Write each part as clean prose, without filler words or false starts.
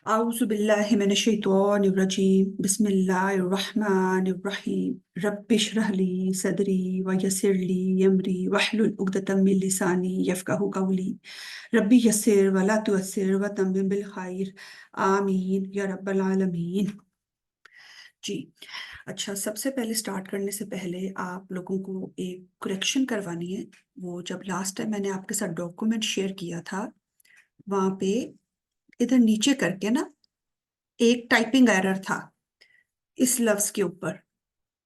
आउज़ुबिल्लाहि मिनश्शैतानिर्रजीम बिस्मिल्लाहिर्रहमानिर्रहीम रब्बिश्रह ली सदरी व यस्सिर ली अमरी वहलुल उक़दतम मिन लिसानी यफ़क़हू क़ौली रब्बी यस्सिर व ला तुअस्सिर व तम्मिम बिल खैर आमीन या रब्बल आलमीन। जी। अच्छा, सबसे पहले स्टार्ट करने से पहले आप लोगों को एक करेक्शन करवानी है। वो जब लास्ट टाइम मैंने आपके साथ डॉक्यूमेंट शेयर किया था, वहां पे इधर नीचे करके ना एक टाइपिंग एरर था। इस लफ्ज के ऊपर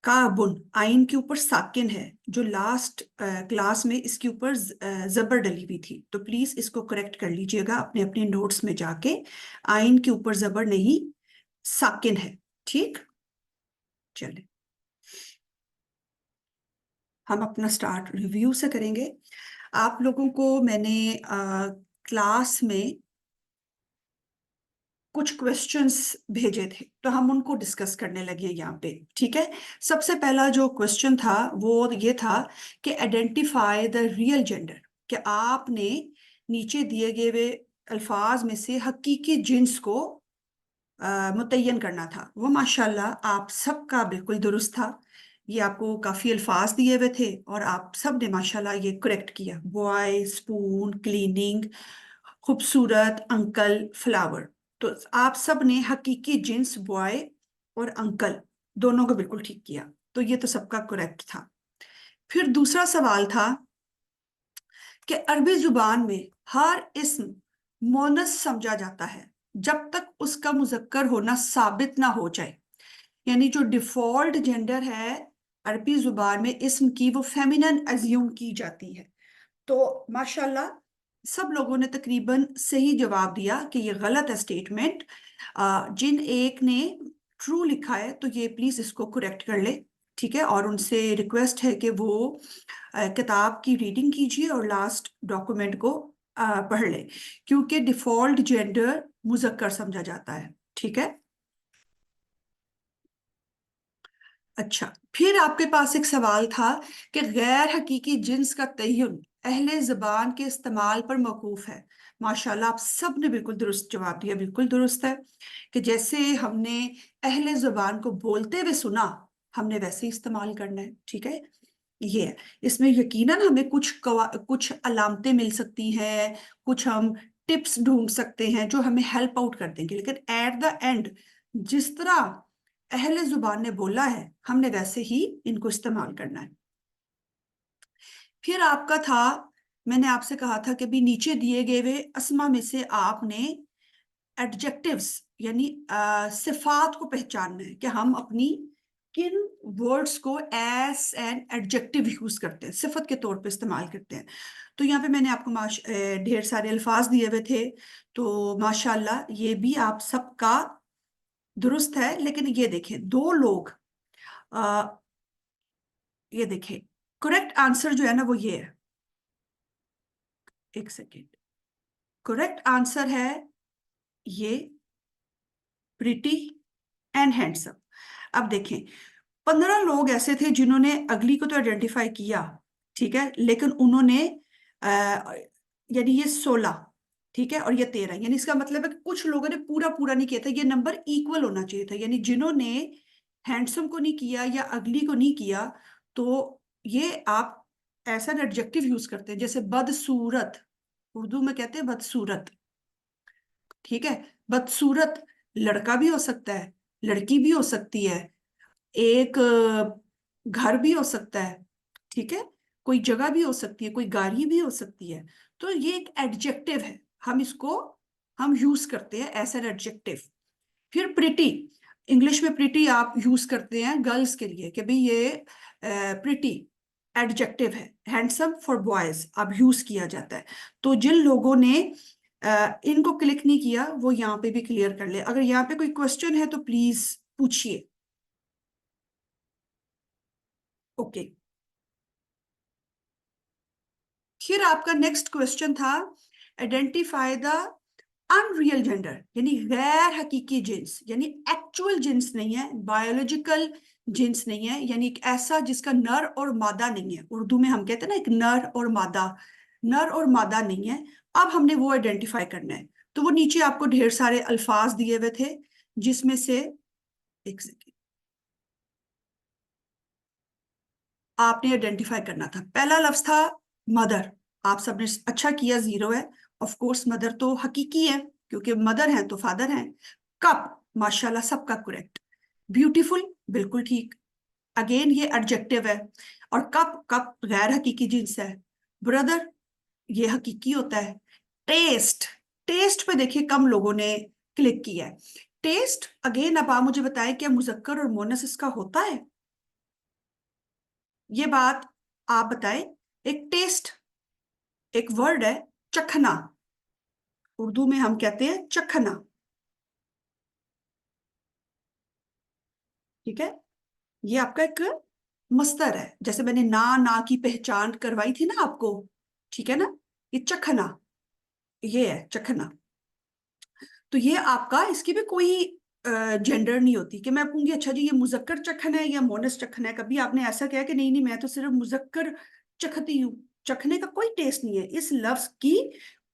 काबुन आइन के ऊपर साकिन है, जो लास्ट क्लास में इसके ऊपर जबर डली हुई थी। तो प्लीज इसको करेक्ट कर लीजिएगा अपने अपने नोट्स में जाके। आइन के ऊपर जबर नहीं, साकिन है। ठीक, चले हम अपना स्टार्ट रिव्यू से करेंगे। आप लोगों को मैंने क्लास में कुछ क्वेश्चंस भेजे थे, तो हम उनको डिस्कस करने लगे यहाँ पे। ठीक है, सबसे पहला जो क्वेश्चन था वो ये था कि आइडेंटिफाई द रियल जेंडर, कि आपने नीचे दिए गए हुए अल्फाज में से हकीकी जिन्स को मुतय्यन करना था। वो माशाल्लाह आप सबका बिल्कुल दुरुस्त था। ये आपको काफी अल्फाज दिए हुए थे और आप सब ने माशाल्लाह ये करेक्ट किया। बॉय, स्पून, क्लीनिंग, खूबसूरत, अंकल, फ्लावर। तो आप सब ने हकीकी जिन्स बॉय और अंकल दोनों को बिल्कुल ठीक किया। तो ये तो सबका करेक्ट था। फिर दूसरा सवाल था कि अरबी जुबान में हर इस्म मोनस समझा जाता है जब तक उसका मुजक्कर होना साबित ना हो जाए। यानी जो डिफॉल्ट जेंडर है अरबी जुबान में इस्म की, वो फेमिनन अज्यूम की जाती है। तो माशाल्लाह सब लोगों ने तकरीबन सही जवाब दिया कि ये गलत है स्टेटमेंट। जिन एक ने ट्रू लिखा है तो ये प्लीज इसको करेक्ट कर ले। ठीक है, और उनसे रिक्वेस्ट है कि वो किताब की रीडिंग कीजिए और लास्ट डॉक्यूमेंट को पढ़ ले, क्योंकि डिफॉल्ट जेंडर मुजक्कर समझा जाता है। ठीक है। अच्छा, फिर आपके पास एक सवाल था कि गैर हकीकी जिन्स का तयन अहले ज़बान के इस्तेमाल पर मौकूफ है। माशाल्लाह आप सब ने बिल्कुल दुरुस्त जवाब दिया, बिल्कुल दुरुस्त है कि जैसे हमने अहले ज़बान को बोलते हुए सुना, हमने वैसे ही इस्तेमाल करना है। ठीक है, ये है। इसमें यकीनन हमें कुछ अलामतें मिल सकती हैं, कुछ हम टिप्स ढूंढ सकते हैं जो हमें हेल्प आउट कर देंगे, लेकिन एट द एंड जिस तरह अहले जुबान ने बोला है हमने वैसे ही इनको इस्तेमाल करना है। फिर आपका था, मैंने आपसे कहा था कि भी नीचे दिए गए हुए अस्मा में से आपने एडजेक्टिव्स यानी सिफात को पहचानना है कि हम अपनी किन वर्ड्स को एज एन एडजेक्टिव यूज करते हैं, सिफत के तौर पे इस्तेमाल करते हैं। तो यहाँ पे मैंने आपको ढेर सारे अल्फाज दिए हुए थे। तो माशाल्लाह ये भी आप सबका दुरुस्त है। लेकिन ये देखें, दो लोग, आ, ये देखें, करेक्ट आंसर जो है ना वो ये है। एक सेकेंड, करेक्ट आंसर है ये, प्रिटी एंड हैंडसम। अब देखें, 15 लोग ऐसे थे जिन्होंने अगली को तो आइडेंटिफाई किया, ठीक है, लेकिन उन्होंने यानी ये 16, ठीक है, और ये 13, यानी इसका मतलब है कि कुछ लोगों ने पूरा पूरा नहीं किया था। ये नंबर इक्वल होना चाहिए था, यानी जिन्होंने हैंडसम को नहीं किया या अगली को नहीं किया, तो ये आप ऐसा एडजेक्टिव यूज करते हैं जैसे बदसूरत, उर्दू में कहते हैं बदसूरत। ठीक है, बदसूरत लड़का भी हो सकता है, लड़की भी हो सकती है, एक घर भी हो सकता है। ठीक है, कोई जगह भी हो सकती है, कोई गाड़ी भी हो सकती है। तो ये एक एडजेक्टिव है, हम इसको हम यूज करते हैं एज एन एडजेक्टिव। फिर प्रिटी, इंग्लिश में प्रिटी आप यूज करते हैं गर्ल्स के लिए कि भाई ये प्रिटी एडजेक्टिव है। हैंडसम फॉर बॉयज अब यूज किया जाता है। तो जिन लोगों ने इनको क्लिक नहीं किया वो यहाँ पे भी क्लियर कर ले। अगर यहाँ पे कोई क्वेश्चन है तो प्लीज पूछिए। ओके, फिर आपका नेक्स्ट क्वेश्चन था आइडेंटिफाई द अनरियल जेंडर, यानी गैर हकीकी जिन्स, यानी एक्चुअल जिन्स नहीं है, बायोलॉजिकल जिन्स नहीं है, यानी एक ऐसा जिसका नर और मादा नहीं है। उर्दू में हम कहते हैं ना एक नर और मादा, नर और मादा नहीं है। अब हमने वो आइडेंटिफाई करना है। तो वो नीचे आपको ढेर सारे अल्फाज दिए हुए थे, जिसमें से एक सेकेंड, आपने आइडेंटिफाई करना था। पहला लफ्ज था मदर। आप सबने अच्छा किया, जीरो है। ऑफ कोर्स मदर तो हकीकी है, क्योंकि मदर है तो फादर है। कप, माशाल्लाह सबका करेक्ट। ब्यूटीफुल, बिल्कुल ठीक। अगेन ये एडजेक्टिव है। और कप, कप गैर हकीकी जिन्स है। ब्रदर, ये हकीकी होता है। टेस्ट, टेस्ट पे देखिए कम लोगों ने क्लिक किया है। टेस्ट अगेन, अब आप मुझे बताएं क्या मुजक्कर और मोनस इसका होता है? ये बात आप बताएं। एक टेस्ट, एक वर्ड है चखना, उर्दू में हम कहते हैं चखना। ठीक है, ये आपका एक मस्तर है, जैसे मैंने ना की पहचान करवाई थी ना आपको। ठीक है ना, ये चखना, ये है चखना। तो ये आपका, इसकी भी कोई जेंडर नहीं होती कि मैं कहूंगी अच्छा जी ये मुजक्कर चखना है या मोनस चखना है। कभी आपने ऐसा कहा कि नहीं नहीं मैं तो सिर्फ मुजक्कर चखती हूँ। चखने का कोई टेस्ट नहीं है, इस लफ्ज की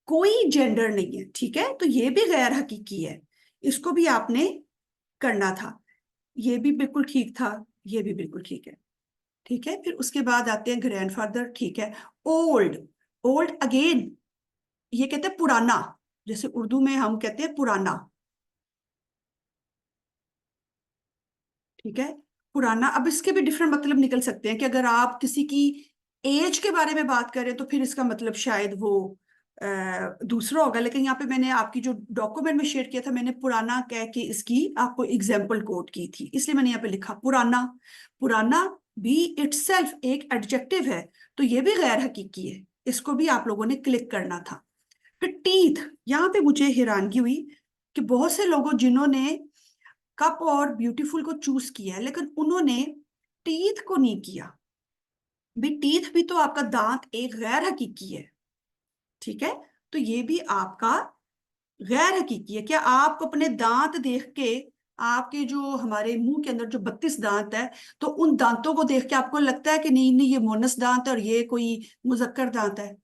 कोई जेंडर नहीं है। ठीक है, तो ये भी गैर हकीकी है, इसको भी आपने करना था। ये भी बिल्कुल ठीक था, ये भी बिल्कुल ठीक है। ठीक है, फिर उसके बाद आते हैं ग्रैंडफादर। ठीक है, ओल्ड, ओल्ड अगेन ये कहते हैं पुराना, जैसे उर्दू में हम कहते हैं पुराना। ठीक है, पुराना। अब इसके भी डिफरेंट मतलब निकल सकते हैं कि अगर आप किसी की एज के बारे में बात करें तो फिर इसका मतलब शायद वो दूसरा होगा। लेकिन यहाँ पे मैंने आपकी जो डॉक्यूमेंट में शेयर किया था, मैंने पुराना कह के इसकी आपको एग्जाम्पल कोट की थी, इसलिए मैंने यहाँ पे लिखा पुराना। पुराना भी इटसेल्फ एक एडजेक्टिव है, तो ये भी गैर हकीकी है, इसको भी आप लोगों ने क्लिक करना था। फिर टीथ, यहाँ पे मुझे हैरानगी हुई कि बहुत से लोगों जिन्होंने कप और ब्यूटीफुल को चूज किया है, लेकिन उन्होंने टीथ को नहीं किया। भी टीथ भी तो आपका दांत एक गैर हकीकी है। ठीक है, तो ये भी आपका गैर हकीकी है। क्या आप अपने दांत देख के, आपके जो हमारे मुंह के अंदर जो 32 दांत है, तो उन दांतों को देख के आपको लगता है कि नहीं नहीं ये मोनस दांत है और ये कोई मुजक्कर दांत है?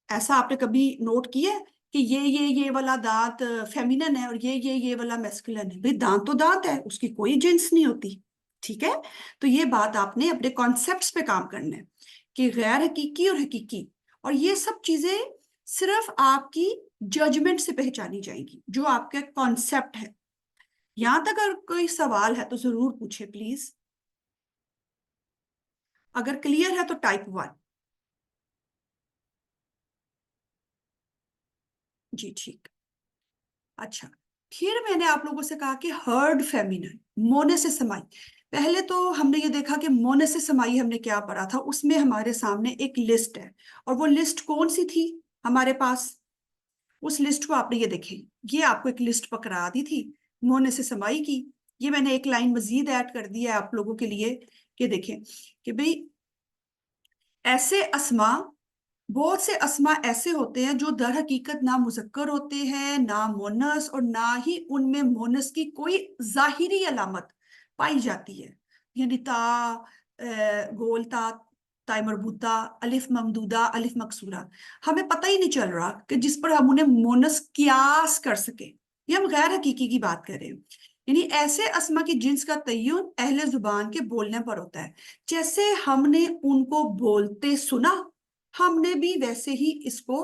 ऐसा आपने कभी नोट किया है कि ये वाला दांत फेमिनन है और ये वाला मैस्कुलिन है? भाई दांत तो दांत है, उसकी कोई जिन्स नहीं होती। ठीक है, तो ये बात आपने अपने कॉन्सेप्ट्स पे काम करना है कि गैर हकीकी और हकीकी, और ये सब चीजें सिर्फ आपकी जजमेंट से पहचानी जाएगी, जो आपका कॉन्सेप्ट है। यहां तक अगर कोई सवाल है तो जरूर पूछे प्लीज। अगर क्लियर है तो टाइप 1। जी ठीक। अच्छा, फिर मैंने आप लोगों से कहा कि हर्ड फेमिनन, मोने से समाई। पहले तो हमने ये देखा कि मोने से समाई हमने क्या पढ़ा था, उसमें हमारे सामने एक लिस्ट है, और वो लिस्ट कौन सी थी हमारे पास? उस लिस्ट को आपने ये देखें, ये आपको एक लिस्ट पकड़ा दी थी मोने से समाई की। ये मैंने एक लाइन मजीद ऐड कर दी है आप लोगों के लिए कि देखें कि भाई ऐसे अस्मा, बहुत से अस्मा ऐसे होते हैं जो दर हकीकत ना मुजक्कर होते हैं ना मोनस, और ना ही उनमें मोनस की कोई जाहिरी अलामत पाई जाती है। यानी ता, गोलता, ताई मरबूता, अलिफ ममदूदा, अलिफ मकसूरा, हमें पता ही नहीं चल रहा कि जिस पर हम उन्हें मोनस कियास कर सके। ये हम गैर हकीकी की बात कर रहे हैं। यानी ऐसे अस्मा की जिन्स का तय्युन अहले जुबान के बोलने पर होता है। जैसे हमने उनको बोलते सुना, हमने भी वैसे ही इसको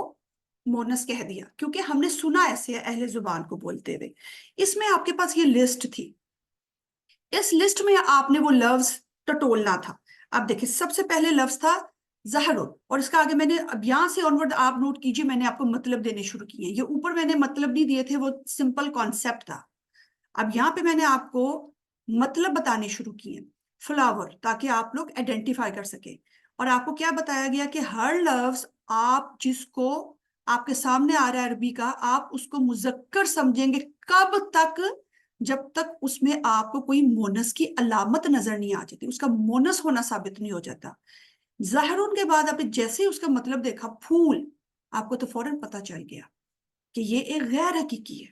मोनस कह दिया, क्योंकि हमने सुना ऐसे है अहले जुबान को बोलते हुए। इसमें आपके पास ये लिस्ट थी, इस लिस्ट में आपने वो लफ्ज टटोलना था। अब देखिए सबसे पहले लफ्ज था जहरो, और इसका आगे मैंने, अब यहां से ऑनवर्ड आप नोट कीजिए, मैंने आपको मतलब देने शुरू किए। ये ऊपर मैंने मतलब नहीं दिए थे, वो सिंपल कॉन्सेप्ट था। अब यहाँ पे मैंने आपको मतलब बताने शुरू किए, फ्लावर, ताकि आप लोग आइडेंटिफाई कर सके। और आपको क्या बताया गया कि हर लफ्ज आप जिसको आपके सामने आ रहा है अरबी का, आप उसको मुजक्कर समझेंगे कब तक? जब तक उसमें आपको कोई मोनस की अलामत नजर नहीं आ जाती, उसका मोनस होना साबित नहीं हो जाता। जहरुन के बाद आपने जैसे ही उसका मतलब देखा फूल, आपको तो फौरन पता चल गया कि ये एक गैर हकीकी है।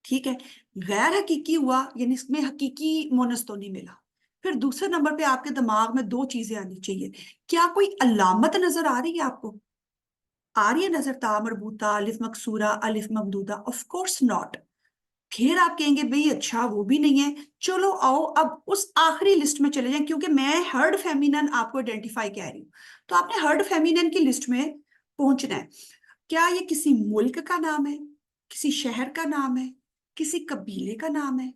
ठीक है, गैर हकीकी हुआ, यानी इसमें हकीकी मोनस तो नहीं मिला। फिर दूसरे नंबर पे आपके दिमाग में दो चीजें आनी चाहिए। क्या कोई अलामत नजर आ रही है आपको? आ रही है नजर ता मरबूता, अलिफ मकसूरा, अलिफ ममदूदा? Of course not. फिर आप कहेंगे भाई अच्छा वो भी नहीं है। चलो आओ अब उस आखिरी लिस्ट में चले जाएं, क्योंकि मैं हर्ड फेमिनन आपको आइडेंटिफाई कह रही हूँ, तो आपने हर्ड फेमिनन की लिस्ट में पहुंचना है। क्या ये किसी मुल्क का नाम है, किसी शहर का नाम है, किसी कबीले का नाम है,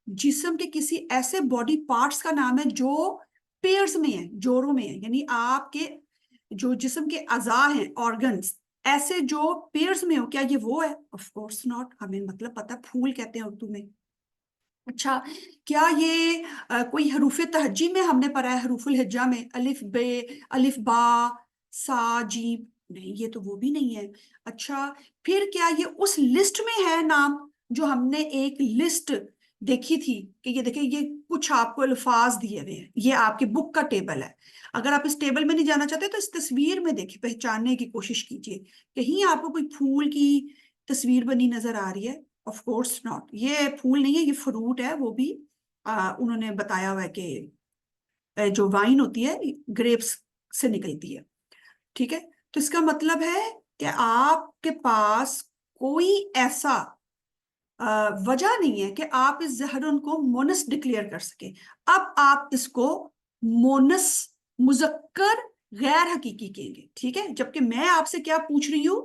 जिस्म के किसी ऐसे बॉडी पार्ट्स का नाम है जो पेयर्स में है, जोड़ों में है, यानी आपके जो जिस्म के अज़ा हैं, ऑर्गन्स, ऐसे जो पेयर्स में हो, क्या ये वो है? Of course not. हमें मतलब पता है, फूल कहते हैं उर्दू में। अच्छा, क्या ये कोई हरूफ तहज्जी में हमने पढ़ा है, हरूफुल हिज्जा में, अलिफ बे, अलिफ बा, सा, जीम? नहीं, ये तो वो भी नहीं है। अच्छा, फिर क्या ये उस लिस्ट में है नाम, जो हमने एक लिस्ट देखी थी कि ये देखिए ये कुछ आपको अल्फाज दिए हुए हैं, ये आपकी बुक का टेबल है। अगर आप इस टेबल में नहीं जाना चाहते तो इस तस्वीर में देखिए, पहचानने की कोशिश कीजिए, कहीं आपको कोई फूल की तस्वीर बनी नजर आ रही है? Of course not. ये फूल नहीं है, ये फ्रूट है, वो भी उन्होंने बताया हुआ है कि जो वाइन होती है ग्रेप्स से निकलती है। ठीक है, तो इसका मतलब है कि आपके पास कोई ऐसा वजह नहीं है कि आप इस जहरन को मोनस डिक्लेयर कर सके। अब आप इसको मोनस मुजक्कर गैर हकीकी कहेंगे, ठीक है? जबकि मैं आपसे क्या पूछ रही हूँ,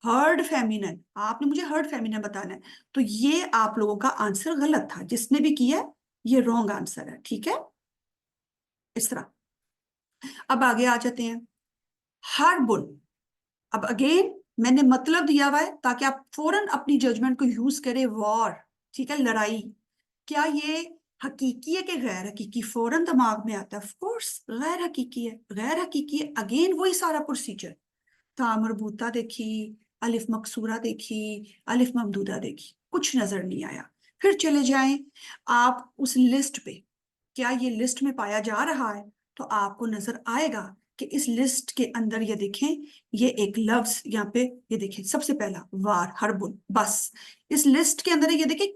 हर्ड फेमिनन, आपने मुझे हर्ड फेमिनन बताना है। तो ये आप लोगों का आंसर गलत था, जिसने भी किया है, ये रॉन्ग आंसर है, ठीक है? इस तरह अब आगे आ जाते हैं। हार्बुन, अब अगेन मैंने मतलब दिया हुआ है ताकि आप फौरन अपनी जजमेंट को यूज करें। वॉर, ठीक है, लड़ाई, क्या ये हकीकी है कि गैर हकीकी? फौरन दिमाग में आता है ऑफ कोर्स गैर हकीकी है। गैर हकीकी है, अगेन वही सारा प्रोसीजर, ता मरबूता देखी, अलिफ मकसूरा देखी, अलिफ ममदूदा देखी, कुछ नजर नहीं आया। फिर चले जाएं आप उस लिस्ट पे, क्या ये लिस्ट में पाया जा रहा है? तो आपको नजर आएगा कि इस लिस्ट के अंदर ये देखें, ये एक लफ्ज यहाँ पे, ये देखें सबसे पहला वार, हरबुल, बस। इस लिस्ट के अंदर ये देखें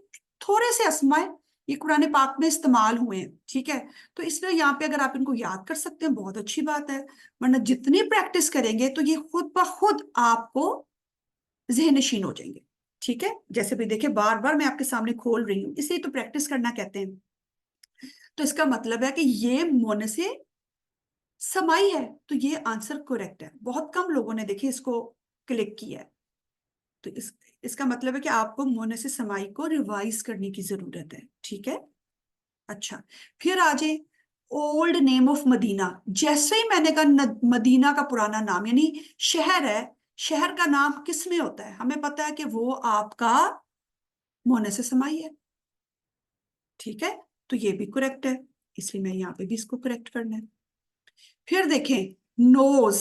थोड़े से अस्माए, ये कुरान पाक में इस्तेमाल हुए हैं, ठीक है? तो इसलिए यहाँ पे अगर आप इनको याद कर सकते हैं बहुत अच्छी बात है, वरना जितनी प्रैक्टिस करेंगे तो ये खुद ब खुद आपको जहन नशीन हो जाएंगे। ठीक है, जैसे भी देखिए बार बार मैं आपके सामने खोल रही हूँ, इसलिए तो प्रैक्टिस करना कहते हैं। तो इसका मतलब है कि ये मोने से समाई है, तो ये आंसर करेक्ट है। बहुत कम लोगों ने देखिए इसको क्लिक किया है। तो इसका मतलब है कि आपको मोने से समाई को रिवाइज करने की जरूरत है, ठीक है? अच्छा, फिर आ जाए ओल्ड नेम ऑफ मदीना। जैसे ही मैंने कहा मदीना का पुराना नाम, यानी शहर है, शहर का नाम किस में होता है? हमें पता है कि वो आपका मोने से समाई है, ठीक है? तो ये भी करेक्ट है, इसलिए मैं यहाँ पे भी इसको करेक्ट करना है। फिर देखें नोज,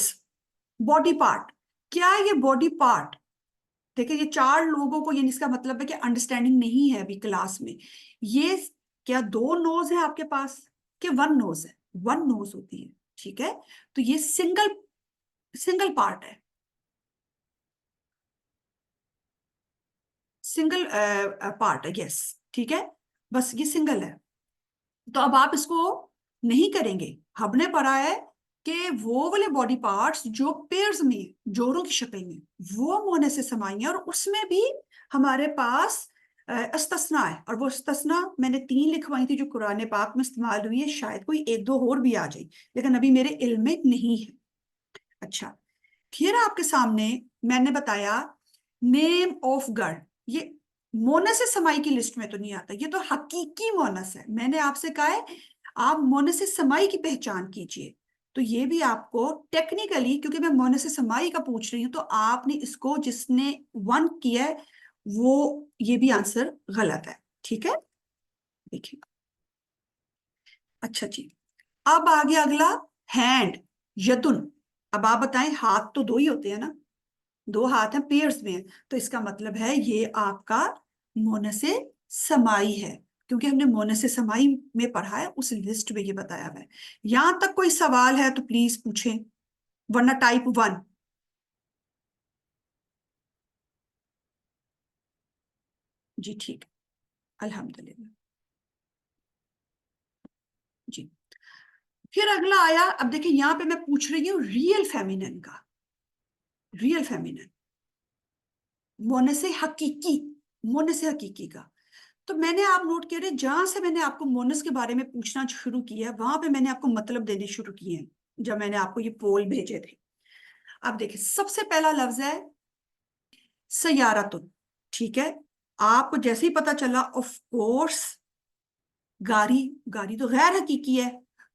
बॉडी पार्ट, क्या ये बॉडी पार्ट? देखिए ये चार लोगों को, ये इसका मतलब है कि अंडरस्टैंडिंग नहीं है अभी क्लास में। ये क्या दो नोज है आपके पास कि वन नोज है? वन नोज होती है, ठीक है? तो ये सिंगल सिंगल पार्ट है, सिंगल पार्ट है, यस, ठीक है, बस ये सिंगल है। तो अब आप इसको नहीं करेंगे। हमने पढ़ा है कि वो वाले बॉडी पार्ट्स जो पेयर्स में, जोड़ों की शक्ल में, वो होने से समाई है, और उसमें भी हमारे पास इस्तिस्ना है, और वो इस्तिस्ना मैंने तीन लिखवाई थी जो कुरान पाक में इस्तेमाल हुई है, शायद कोई एक दो और भी आ जाए, लेकिन अभी मेरे इल्म में नहीं है। अच्छा, फिर आपके सामने मैंने बताया नेम ऑफ गढ़, ये मोनस से समाई की लिस्ट में तो नहीं आता, ये तो हकीकी मोनस है। मैंने आपसे कहा है आप मोनस से समाई की पहचान कीजिए, तो ये भी आपको टेक्निकली, क्योंकि मैं मोनस से समाई का पूछ रही हूँ, तो आपने इसको जिसने वन किया है वो, ये भी आंसर गलत है, ठीक है? देखिए, अच्छा जी, अब आ गया अगला, हैंड, यदुन। अब आप बताएं, हाथ तो दो ही होते हैं ना, दो हाथ हैं, पेयर्स में है, तो इसका मतलब है ये आपका मोने से समाई है, क्योंकि हमने मोने से समाई में पढ़ा है, उस लिस्ट में ये बताया हुआ है। यहां तक कोई सवाल है तो प्लीज पूछें, वरना टाइप वन। जी ठीक, अल्हम्दुलिल्लाह जी। फिर अगला आया, अब देखिए यहाँ पे मैं पूछ रही हूँ रियल फेमिनिन का, रियल फेमिनिन, मोनस हकीकी, मोनस हकीकी का। तो मैंने आप नोट किया, जहां से मैंने आपको मोनस के बारे में पूछना शुरू किया वहां पे मैंने आपको मतलब देने शुरू किए हैं, जब मैंने आपको ये पोल भेजे थे। अब देखिए, सबसे पहला लफ्ज है सयारातुन। ठीक है, आपको जैसे ही पता चला, ऑफ कोर्स गारी, गारी तो गैर हकीकी है,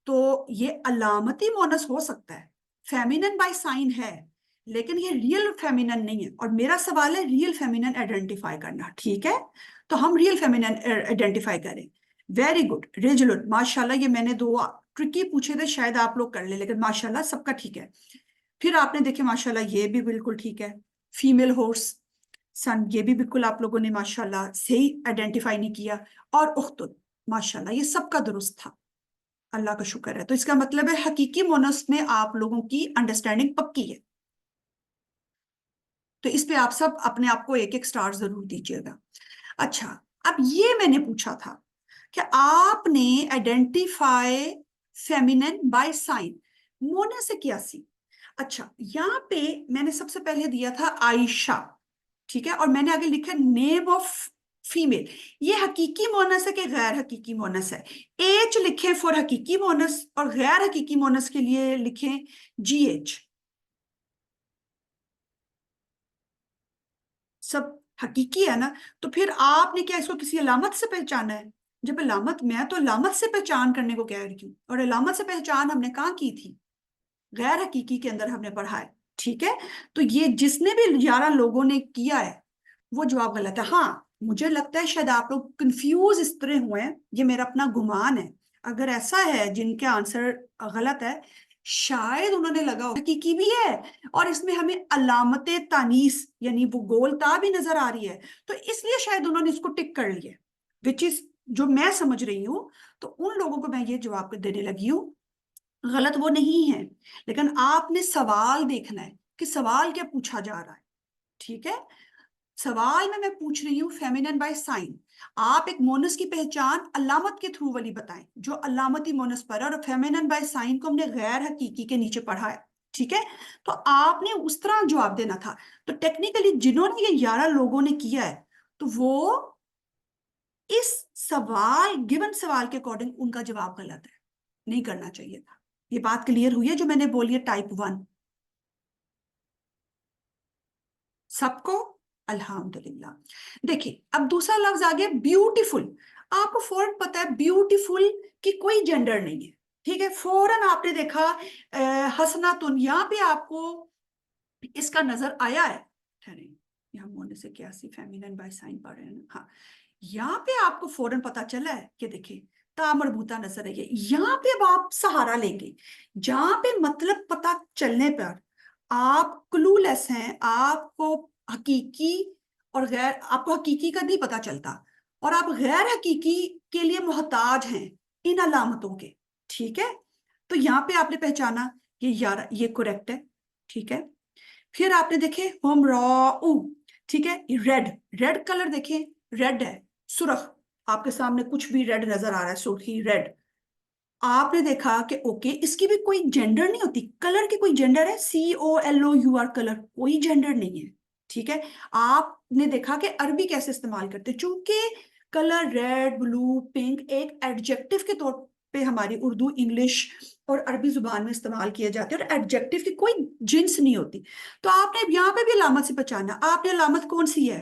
तो ये अलामती मोनस हो सकता है, फेमिनन बाय साइन है, लेकिन ये रियल फेमिनन नहीं है। और मेरा सवाल है रियल फेमिनन आइडेंटिफाई करना, ठीक है? तो हम रियल फेमिनन आइडेंटिफाई करें। वेरी गुड रेजलुन, माशाल्लाह। ये मैंने दो ट्रिकी पूछे थे, शायद आप लोग कर ले, लेकिन माशाल्लाह सबका ठीक है। फिर आपने देखे माशाल्लाह, ये भी बिल्कुल ठीक है। फीमेल हॉर्स सन, ये भी बिल्कुल आप लोगों ने माशाल्लाह सही आइडेंटिफाई नहीं किया। और उख्तुन, माशाल्लाह ये सबका दुरुस्त था, अल्लाह का शुक्र है। तो इसका मतलब है हकीकी मोनस में आप लोगों की अंडरस्टैंडिंग पक्की है। तो इस पे आप सब अपने आप को एक एक स्टार जरूर दीजिएगा। अच्छा, अब ये मैंने पूछा था कि आपने identify feminine by sine, Mona से क्या सी। अच्छा, यहाँ पे मैंने सबसे पहले दिया था आयशा, ठीक है, और मैंने आगे लिखा नेम ऑफ फीमेल। ये हकीकी मोनस है कि गैर हकीकी मोनस है? एच लिखें फॉर हकीकी मोनस, और गैर हकीकी मोनस के लिए लिखें GH। सब हकीकी है ना? तो फिर आपने क्या इसको किसी अलामत से पहचाना है? जब अलामत, मैं तो अलामत से पहचान करने को कह रही हूँ, और अलामत से पहचान हमने कहाँ की थी? गैर हकीकी के अंदर हमने पढ़ा है, ठीक है? तो ये जिसने भी 11 लोगों ने किया है वो जवाब गलत है। हाँ, मुझे लगता है शायद आप लोग कंफ्यूज इस तरह हुए हैं, ये मेरा अपना गुमान है। अगर ऐसा है जिनके आंसर गलत है, शायद उन्होंने लगा हकीकी भी है और इसमें हमें अलामत तानीस यानी वो गोलता भी नजर आ रही है, तो इसलिए शायद उन्होंने इसको टिक कर लिया, विच इज जो मैं समझ रही हूँ। तो उन लोगों को मैं ये जवाब देने लगी हूँ, गलत वो नहीं है। लेकिन आपने सवाल देखना है कि सवाल क्या पूछा जा रहा है, ठीक है? सवाल में मैं पूछ रही हूँ फेमिनिन बाय साइन, आप एक मोनस की पहचान अलामत के थ्रू वाली बताएं जो अलामती मोनस पर है, और फेमिनिन बाय साइन को हमने गैर हकीकी के नीचे पढ़ा है, ठीक है? तो आपने उस तरह जवाब देना था। तो टेक्निकली जिन्होंने ये 11 लोगों ने किया है, तो वो इस सवाल, गिवन सवाल के अकॉर्डिंग उनका जवाब गलत है, नहीं करना चाहिए था। ये बात क्लियर हुई है जो मैंने बोली है टाइप 1 सबको? अल्हम्दुलिल्लाह। देखिए, अब दूसरा लफ्ज आ गया ब्यूटीफुल। आपको फौरन पता है ब्यूटीफुल की कोई जेंडर नहीं है, ठीक है? फौरन आपने देखा हसनातुन, यहाँ पे आपको इसका नजर आया है। ठहरे, यहाँ मोने से क्या सी फेमिनिन बाय साइन पढ़ रहे हैं ना? हाँ, यहाँ पे आपको फौरन पता चला है कि देखिए तामरबूता नजर है। यहाँ पे अब आप सहारा लेंगे, जहां पे मतलब पता चलने पर आप क्लूलेस हैं, आपको हकीकी और गैर, आपको हकीकी का नहीं पता चलता, और आप गैर हकीकी के लिए मोहताज हैं इन अलामतों के, ठीक है? तो यहाँ पे आपने पहचाना ये, यार ये करेक्ट है, ठीक है? फिर आपने देखे होम रॉ, ठीक है, रेड, रेड कलर देखें, रेड है, सुर्ख, आपके सामने कुछ भी रेड नजर आ रहा है, सुर्खी रेड। आपने देखा कि ओके, इसकी भी कोई जेंडर नहीं होती, कलर की कोई जेंडर है? COLOUR कलर, कोई जेंडर नहीं है, ठीक है? आपने देखा कि अरबी कैसे इस्तेमाल करते, चूंकि कलर रेड ब्लू पिंक एक एडजेक्टिव के तौर पे हमारी उर्दू इंग्लिश और अरबी जुबान में इस्तेमाल किए जाते हैं, और एडजेक्टिव की कोई जिन्स नहीं होती। तो आपने यहाँ पे भी अलामत से पहचाना, आपने अलामत कौन सी है?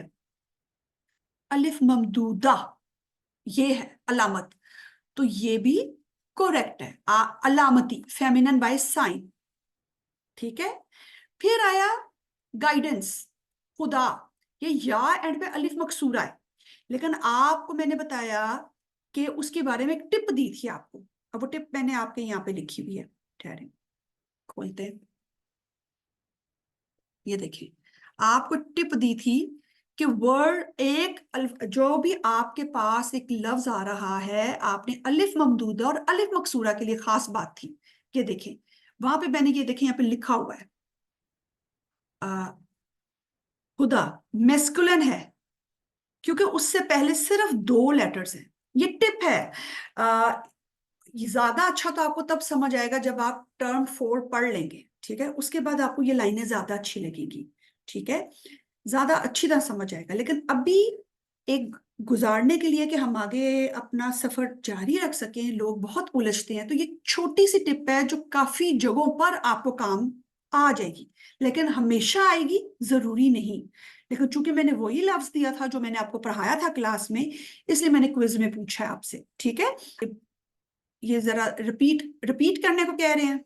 अलिफ ममदूदा, ये है अलामत। तो ये भी करेक्ट है, अलामती फेमिनिन बाय साइन, ठीक है? फिर आया गाइडेंस, खुदा, ये या एंड पे अलिफ मकसूरा है, लेकिन आपको मैंने बताया कि उसके बारे में एक टिप दी थी आपको। अब वो टिप मैंने आपके यहाँ पे लिखी हुई है, ठहरे खोलते हैं, ये देखिए, आपको टिप दी थी कि वर्ड एक जो भी आपके पास एक लफ्ज आ रहा है, आपने अलिफ ममदूदा और अलिफ मकसूरा के लिए खास बात थी, ये देखें वहां पे मैंने ये देखें यहाँ पे लिखा हुआ है खुदा मेस्कुलिन है, क्योंकि उससे पहले सिर्फ 2 लेटर्स हैं। ये टिप है। आ, ये ज्यादा अच्छा तो आपको तब समझ आएगा जब आप टर्म 4 पढ़ लेंगे, ठीक है, उसके बाद आपको ये लाइनें ज्यादा अच्छी लगेगी। ठीक है, ज्यादा अच्छी तरह समझ आएगा। लेकिन अभी एक गुजारने के लिए कि हम आगे अपना सफर जारी रख सकें, लोग बहुत उलझते हैं, तो ये छोटी सी टिप है जो काफी जगहों पर आपको काम आ जाएगी। लेकिन हमेशा आएगी जरूरी नहीं। लेकिन चूंकि मैंने वही लफ्ज दिया था जो मैंने आपको पढ़ाया था क्लास में, इसलिए मैंने क्विज में पूछा है आपसे। ठीक है, ये जरा रिपीट रिपीट करने को कह रहे हैं।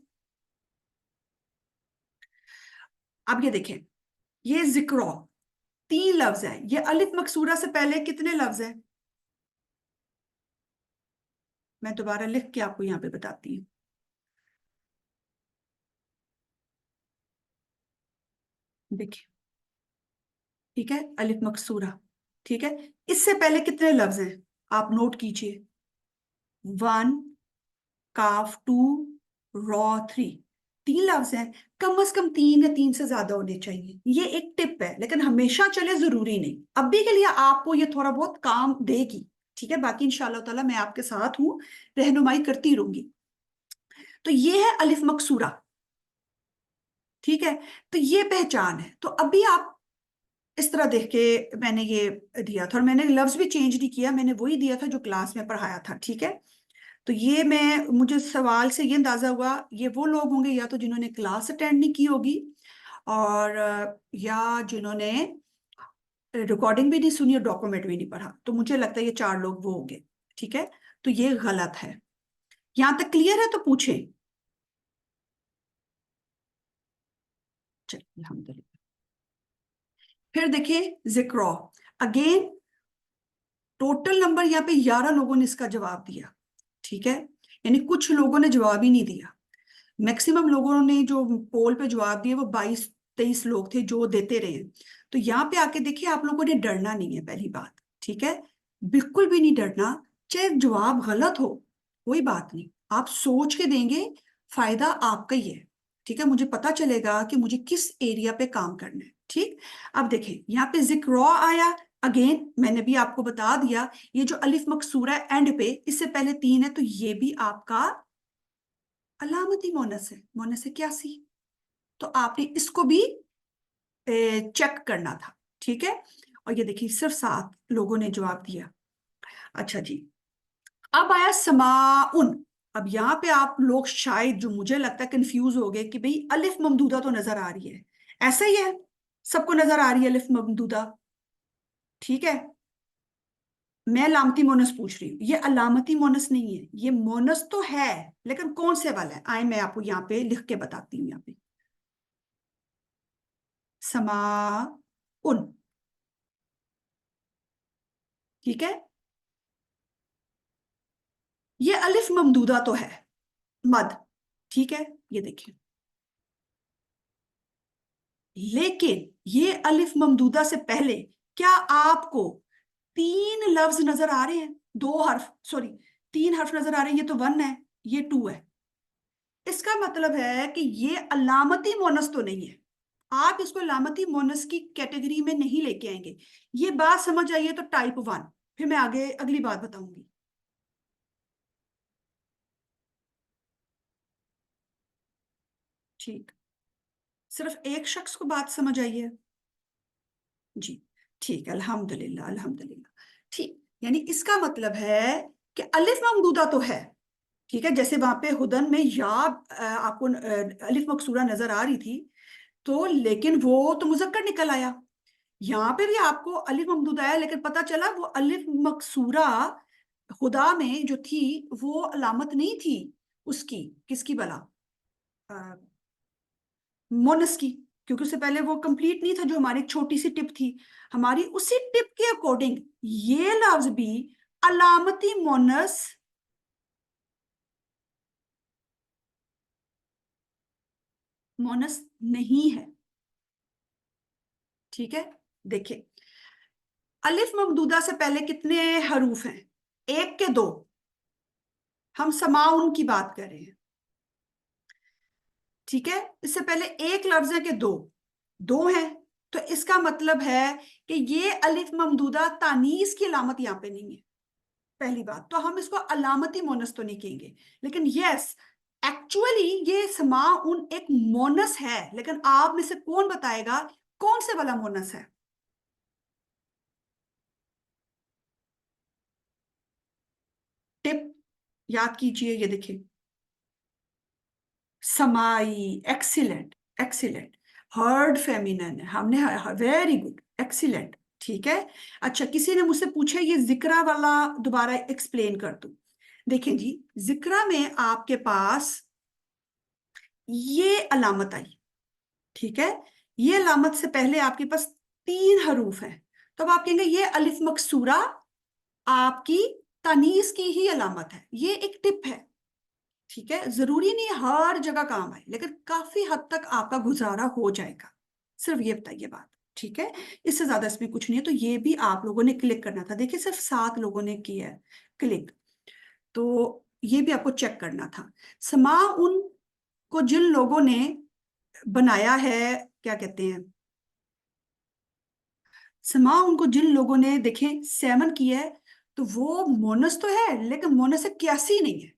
अब ये देखें, ये जिक्र तीन लफ्ज है। ये अलिफ मकसूरा से पहले कितने लफ्ज हैं? मैं दोबारा लिख के आपको यहां पे बताती हूँ। देखिए, ठीक है, अलिफ मकसूरा। ठीक है, इससे पहले कितने लफ्ज हैं? आप नोट कीजिए। वन, काफ टू, रॉ थ्री। तीन लफ्ज हैं। कम से कम तीन या तीन से ज्यादा होने चाहिए। ये एक टिप है, लेकिन हमेशा चले जरूरी नहीं। अभी के लिए आपको ये थोड़ा बहुत काम देगी। ठीक है, बाकी इंशाल्लाह ताला मैं आपके साथ हूँ, रहनुमाई करती रहूंगी। तो ये है अलिफ मकसूरा। ठीक है, तो ये पहचान है। तो अभी आप इस तरह देख के मैंने ये दिया था, और मैंने लफ्ज भी चेंज नहीं किया, मैंने वही दिया था जो क्लास में पढ़ाया था। ठीक है, तो ये मैं मुझे सवाल से ये अंदाजा हुआ ये वो लोग होंगे या तो जिन्होंने क्लास अटेंड नहीं की होगी, और या जिन्होंने रिकॉर्डिंग भी नहीं सुनी और डॉक्यूमेंट भी नहीं पढ़ा। तो मुझे लगता है ये चार लोग वो होंगे। ठीक है, तो ये गलत है। यहां तक क्लियर है? तो पूछे। चलिए, अल्हम्दुलिल्लाह। फिर देखिए जिक्र, अगेन टोटल नंबर यहाँ पे 11 लोगों ने इसका जवाब दिया। ठीक है, यानी कुछ लोगों ने जवाब ही नहीं दिया। मैक्सिमम लोगों ने जो पोल पे जवाब दिए वो 22-23 लोग थे जो देते रहे। तो यहाँ पे आके देखिए, आप लोगों ने डरना नहीं है, पहली बात। ठीक है, बिल्कुल भी नहीं डरना। चाहे जवाब गलत हो, कोई बात नहीं, आप सोच के देंगे, फायदा आपका ही है। ठीक है, मुझे पता चलेगा कि मुझे किस एरिया पे काम करना है। ठीक, अब देखिए यहाँ पे जिक्र आया। अगेन मैंने भी आपको बता दिया, ये जो अलिफ मकसूरा है एंड पे, इससे पहले तीन है, तो ये भी आपका अलामती मोनस है, मोनस है 81। तो आपने इसको भी चेक करना था। ठीक है, और ये देखिए सिर्फ 7 लोगों ने जवाब दिया। अच्छा जी, अब आया समाउन। अब यहाँ पे आप लोग शायद, जो मुझे लगता है, कंफ्यूज हो गए कि भाई अलिफ ममदूदा तो नजर आ रही है। ऐसा ही है, सबको नजर आ रही है अलिफ ममदूदा। ठीक है, मैं अलामती मोनस पूछ रही हूँ, ये अलामती मोनस नहीं है। ये मोनस तो है, लेकिन कौन से वाला है? आए मैं आपको यहाँ पे लिख के बताती हूँ। यहाँ पे समाउन। ठीक है, ये अलिफ ममदूदा तो है, मद। ठीक है, ये देखिए, लेकिन ये अलिफ ममदूदा से पहले क्या आपको तीन लफ्ज नजर आ रहे हैं? दो हर्फ, सॉरी, तीन हर्फ नजर आ रहे हैं। ये तो वन है, ये टू है। इसका मतलब है कि ये अलामती मोनस तो नहीं है। आप इसको अलामती मोनस की कैटेगरी में नहीं लेके आएंगे। ये बात समझ आइए तो टाइप वन। फिर मैं आगे अगली बात बताऊंगी। ठीक, सिर्फ एक शख्स को बात समझ आई है? जी, ठीक है, अल्हम्दुलिल्लाह अल्हम्दुलिल्लाह। ठीक, यानी इसका मतलब है कि अलिफ ममदूदा तो है। ठीक है, जैसे वहां पे हुदन में या आपको अलिफ मकसूरा नजर आ रही थी, तो लेकिन वो तो मुजक्कर निकल आया। यहाँ पे भी आपको अलिफ ममदूदा है, लेकिन पता चला वो अलिफ मकसूरा खुदा में जो थी, वो अलामत नहीं थी उसकी। किसकी भला? मोनस की। क्योंकि उससे पहले वो कंप्लीट नहीं था, जो हमारी एक छोटी सी टिप थी। हमारी उसी टिप के अकॉर्डिंग ये लफ्ज भी अलामती मोनस मोनस नहीं है। ठीक है, देखिए, अलिफ ममदूदा से पहले कितने हरूफ हैं? एक के दो। हम समाउन की बात कर रहे हैं। ठीक है, इससे पहले एक लफ्ज है कि दो? दो हैं। तो इसका मतलब है कि ये अलिफ ममदूदा तानीस की अलामत यहां पे नहीं है। पहली बात तो हम इसको अलामती मोनस तो नहीं कहेंगे। लेकिन यस, एक्चुअली ये समाउन एक मोनस है, लेकिन आप में से कौन बताएगा कौन से वाला मोनस है? टिप याद कीजिए, ये देखिए, समाई। Excellent, excellent. हर्ड फेमिनन है, हमने, वेरी गुड, एक्सीलेंट। ठीक है। अच्छा, किसी ने मुझसे पूछा ये जिक्रा वाला दोबारा एक्सप्लेन कर दूं। देखिए जी, जिक्रा में आपके पास ये अलामत आई, ठीक है। ये अलामत से पहले आपके पास 3 हरूफ हैं, तो अब आप कहेंगे ये अलिफ मकसूरा आपकी तनीस की ही अलामत है। ये एक टिप है, ठीक है। जरूरी नहीं हर जगह काम आए, लेकिन काफी हद तक आपका गुजारा हो जाएगा। सिर्फ ये बताइए बात, ठीक है। इससे ज्यादा इसमें कुछ नहीं है। तो ये भी आप लोगों ने क्लिक करना था, देखिए सिर्फ 7 लोगों ने किया है क्लिक। तो ये भी आपको चेक करना था। समा उन को जिन लोगों ने बनाया है, क्या कहते हैं, समा उनको जिन लोगों ने देखे 7 किया है, तो वो मोनस तो है, लेकिन मोनस से क्यासी नहीं है।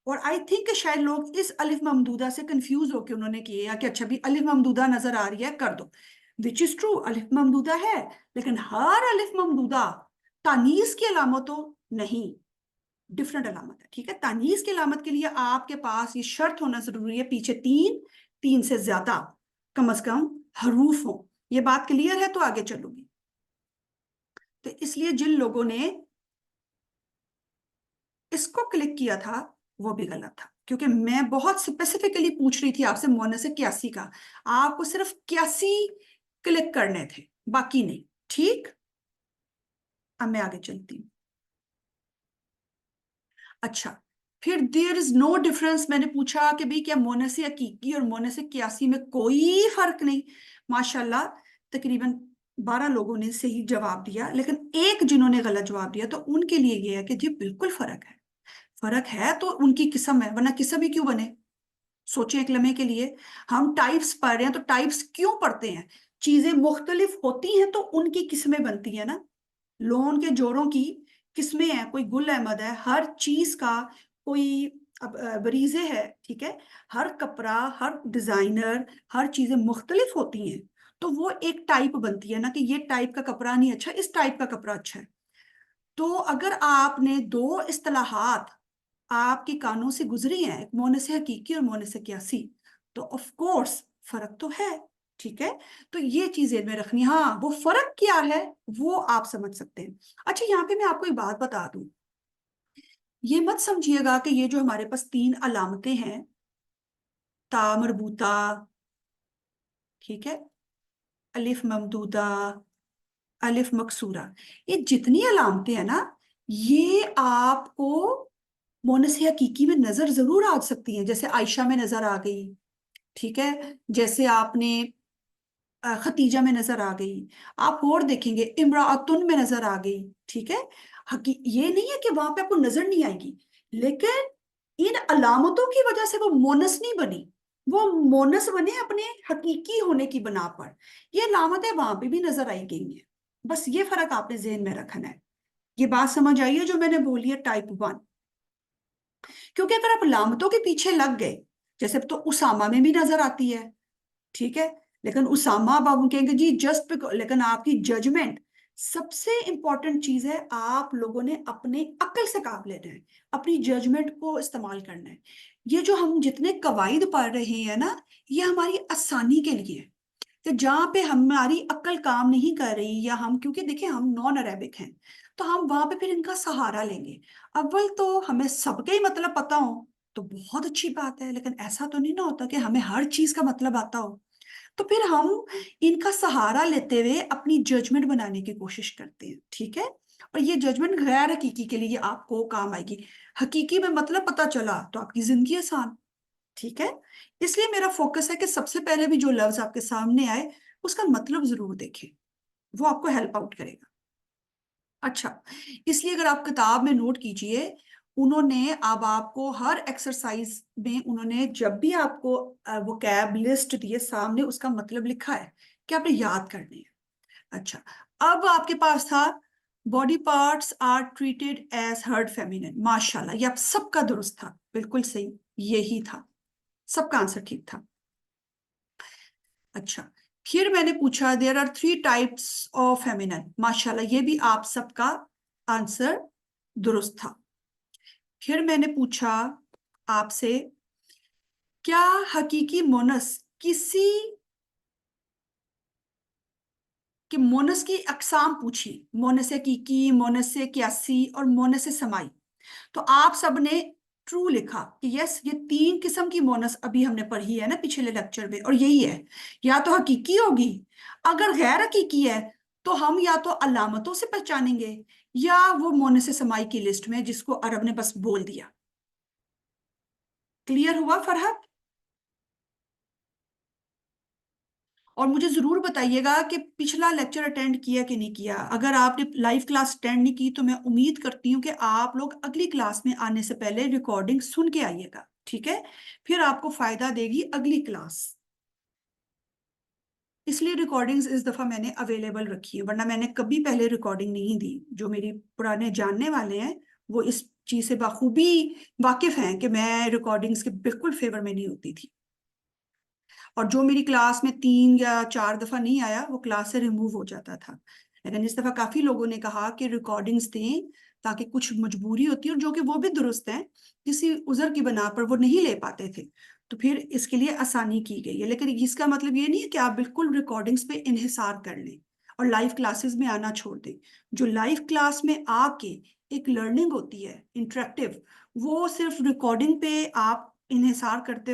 और आई थिंक शायद लोग इस अलिफ ममदूदा से कंफ्यूज होकर उन्होंने किए, या कि अच्छा भी अलिफ ममदूदा नजर आ रही है कर दो, विच इज ट्रू, अलिफ ममदूदा है, लेकिन हर अलिफ ममदूदा तानीस की अलामतों नहीं, डिफरेंट अलामत है, ठीक है। तानीस की अलामत के लिए आपके पास ये शर्त होना जरूरी है, पीछे 3 से ज्यादा कम से कम हरूफ हो। ये बात क्लियर है? तो आगे चलूंगी। तो इसलिए जिन लोगों ने इसको क्लिक किया था वो भी गलत था, क्योंकि मैं बहुत स्पेसिफिकली पूछ रही थी आपसे मोने से 81 का। आपको सिर्फ 81 क्लिक करने थे, बाकी नहीं, ठीक। अब मैं आगे चलती हूँ। अच्छा, फिर देयर इज नो डिफरेंस, मैंने पूछा कि भाई क्या मोने से हकीकी और मोने से 81 में कोई फर्क नहीं? माशाल्लाह, तकरीबन 12 लोगों ने सही जवाब दिया, लेकिन एक जिन्होंने गलत जवाब दिया, तो उनके लिए ये है कि जी बिल्कुल फर्क है। फर्क है तो उनकी किस्म है, वरना किस्म ही क्यों बने? सोचें एक लम्हे के लिए। हम टाइप्स पढ़ रहे हैं तो टाइप्स क्यों पढ़ते हैं? चीजें मुख्तलिफ होती हैं तो उनकी किस्में बनती है ना। लोन के जोड़ों की किस्में हैं, कोई गुल अहमद है, हर चीज का कोई, अब बरीजे है, ठीक है। हर कपड़ा, हर डिजाइनर, हर चीजें मुख्तलिफ होती हैं, तो वो एक टाइप बनती है ना, कि ये टाइप का कपड़ा नहीं अच्छा, इस टाइप का कपड़ा अच्छा है। तो अगर आपने दो इस्तलाहात आपके कानों से गुजरी हैं, एक मोने से हकीकी और मोने से क्यासी, तो ऑफ कोर्स फर्क तो है, ठीक है। तो ये चीजें में रखनी, हाँ वो फर्क क्या है वो आप समझ सकते हैं। अच्छा, यहाँ पे मैं आपको एक बात बता दूं, ये मत समझिएगा कि ये जो हमारे पास 3 अलामतें हैं, ता मरबूता, ठीक है, अलिफ ममदूदा, अलिफ मकसूरा, ये जितनी अलामतें हैं ना, ये आपको मोनस हकीकी में नजर जरूर आ सकती हैं। जैसे आयशा में नजर आ गई, ठीक है, जैसे आपने खतीजा में नजर आ गई, आप और देखेंगे इमरातुन में नजर आ गई, ठीक है। ये नहीं है कि वहां पे आपको नजर नहीं आएगी, लेकिन इन अलामतों की वजह से वो मोनस नहीं बनी, वो मोनस बने अपने हकीकी होने की बना पर। ये अलामतें वहां पे भी नजर आई गई हैं। बस ये फर्क आपने जहन में रखना है। ये बात समझ आई है जो मैंने बोली है, टाइप 1। क्योंकि अगर आप अलामतों के पीछे लग गए, जैसे तो उसामा में भी नजर आती है, ठीक है, लेकिन उसामा बाबू कहेंगे जी जस्ट, लेकिन आपकी जजमेंट सबसे इंपॉर्टेंट चीज है। आप लोगों ने अपने अक्ल से काम लेना है, अपनी जजमेंट को इस्तेमाल करना है। ये जो हम जितने कवायद पढ़ रहे हैं ना, ये हमारी आसानी के लिए है, कि जहाँ पे हमारी अक्ल काम नहीं कर रही, या हम, क्योंकि देखिए हम नॉन अरेबिक हैं, तो हम वहां पे फिर इनका सहारा लेंगे। अव्वल तो हमें सबके ही मतलब पता हो तो बहुत अच्छी बात है, लेकिन ऐसा तो नहीं ना होता कि हमें हर चीज का मतलब आता हो। तो फिर हम इनका सहारा लेते हुए अपनी जजमेंट बनाने की कोशिश करते हैं, ठीक है। और ये जजमेंट गैर हकीकी के लिए आपको काम आएगी। हकीकी में मतलब पता चला तो आपकी जिंदगी आसान, ठीक है। इसलिए मेरा फोकस है कि सबसे पहले भी जो लफ्ज आपके सामने आए उसका मतलब जरूर देखें, वो आपको हेल्प आउट करेगा। अच्छा, इसलिए अगर आप किताब में नोट कीजिए, उन्होंने अब आपको हर एक्सरसाइज में उन्होंने जब भी आपको वो कैब लिस्ट दिए सामने, उसका मतलब लिखा है कि आपने याद करने हैं। अच्छा, अब आपके पास था body parts are treated as heard feminine, माशाल्लाह ये आप सबका दुरुस्त था, बिल्कुल सही, यही था। सबका आंसर ठीक था। अच्छा, फिर मैंने पूछा there are 3 types of feminine, माशाल्लाह ये भी आप सबका आंसर दुरुस्त था। फिर मैंने पूछा आपसे क्या हकीकी मोनस किसी कि मोनस की अकसाम पूछी, मोनस हकीकी, मोनस क्यासी और मोनस समाई। तो आप सबने ट्रू लिखा कि यस ये 3 किस्म की मोनस अभी हमने पढ़ी है ना पिछले लेक्चर में, और यही है, या तो हकीकी होगी, अगर गैर हकीकी है तो हम या तो अलामतों से पहचानेंगे या वो मोनस समाई की लिस्ट में जिसको अरब ने बस बोल दिया। क्लियर हुआ फरहत? और मुझे जरूर बताइएगा कि पिछला लेक्चर अटेंड किया कि नहीं किया। अगर आपने लाइव क्लास अटेंड नहीं की तो मैं उम्मीद करती हूँ कि आप लोग अगली क्लास में आने से पहले रिकॉर्डिंग सुन के आइएगा, ठीक है? फिर आपको फायदा देगी अगली क्लास। इसलिए रिकॉर्डिंग्स इस दफा मैंने अवेलेबल रखी है, वरना मैंने कभी पहले रिकॉर्डिंग नहीं दी। जो मेरी पुराने जानने वाले हैं वो इस चीज से बखूबी वाकिफ हैं कि मैं रिकॉर्डिंग्स के बिल्कुल फेवर में नहीं होती थी, और जो मेरी क्लास में 3 या 4 दफा नहीं आया वो क्लास से रिमूव हो जाता था। लेकिन इस दफा काफी लोगों ने कहा कि रिकॉर्डिंग्स दें, ताकि कुछ मजबूरी होती है और जो कि वो भी दुरुस्त है, किसी उजर की बना पर वो नहीं ले पाते थे, तो फिर इसके लिए आसानी की गई है। लेकिन इसका मतलब ये नहीं है कि आप बिल्कुल रिकॉर्डिंग्स पे इन्हिसार कर लें और लाइव क्लासेस में आना छोड़ दें। जो लाइव क्लास में आके एक लर्निंग होती है इंटरेक्टिव, वो सिर्फ रिकॉर्डिंग पे आप इन्हिसार करते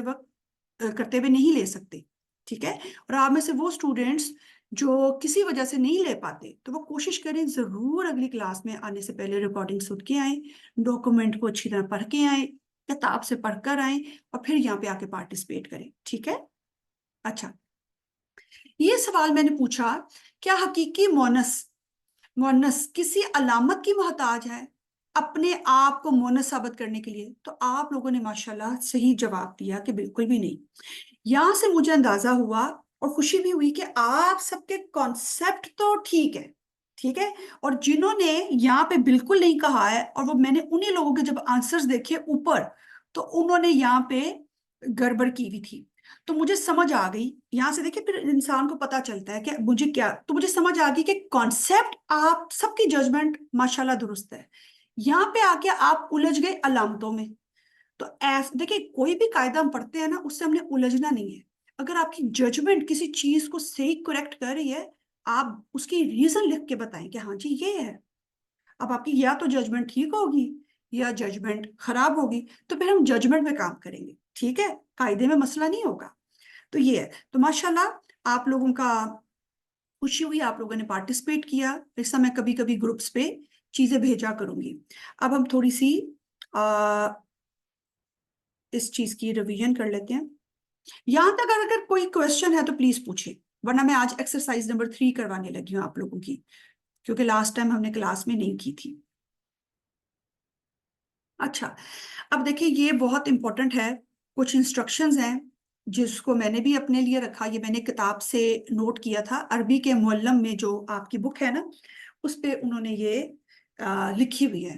हुए नहीं ले सकते, ठीक है? और आप में से वो स्टूडेंट्स जो किसी वजह से नहीं ले पाते तो वो कोशिश करें जरूर अगली क्लास में आने से पहले रिकॉर्डिंग सुन के आए, डॉक्यूमेंट को अच्छी तरह पढ़ के आए, किताब से पढ़कर आए, और फिर यहाँ पे आके पार्टिसिपेट करें, ठीक है? अच्छा, ये सवाल मैंने पूछा, क्या हकीकी मोनस मोनस किसी अलामत की मोहताज है अपने आप को मोनस साबित करने के लिए? तो आप लोगों ने माशाल्लाह सही जवाब दिया कि बिल्कुल भी नहीं। यहां से मुझे अंदाजा हुआ और खुशी भी हुई कि आप सबके कॉन्सेप्ट तो ठीक है, ठीक है। और जिन्होंने यहाँ पे बिल्कुल नहीं कहा है, और वो मैंने उन्हीं लोगों के जब आंसर्स देखे ऊपर, तो उन्होंने यहाँ पे गड़बड़ की हुई थी। तो मुझे समझ आ गई, यहां से देखिए फिर इंसान को पता चलता है कि मुझे क्या, तो मुझे समझ आ गई कि कॉन्सेप्ट आप सबकी जजमेंट माशाल्लाह दुरुस्त है। यहाँ पे आके आप उलझ गए अलामतों में। तो ऐसे देखिए, कोई भी कायदा हम पढ़ते हैं ना, उससे हमने उलझना नहीं है। अगर आपकी जजमेंट किसी चीज को सही करेक्ट कर रही है, आप उसकी रीजन लिख के बताएं कि हाँ जी ये है। अब आपकी या तो जजमेंट ठीक होगी या जजमेंट खराब होगी, तो फिर हम जजमेंट में काम करेंगे, ठीक है? कायदे में मसला नहीं होगा। तो ये है। तो माशाल्लाह आप लोगों का, खुशी हुई आप लोगों ने पार्टिसिपेट किया। ऐसा मैं कभी कभी ग्रुप्स पे चीजें भेजा करूंगी। अब हम थोड़ी सी आ, इस चीज की रिवीजन कर लेते हैं। यहां तक अगर कोई क्वेश्चन है तो प्लीज पूछे, वरना मैं आज एक्सरसाइज नंबर 3 करवाने लगी हूँ आप लोगों की, क्योंकि लास्ट टाइम हमने क्लास में नहीं की थी। अच्छा, अब देखिए ये बहुत इंपॉर्टेंट है, कुछ इंस्ट्रक्शंस हैं जिसको मैंने भी अपने लिए रखा। ये मैंने किताब से नोट किया था, अरबी के मुअल्लम में जो आपकी बुक है ना, उस पे उन्होंने ये लिखी हुई है।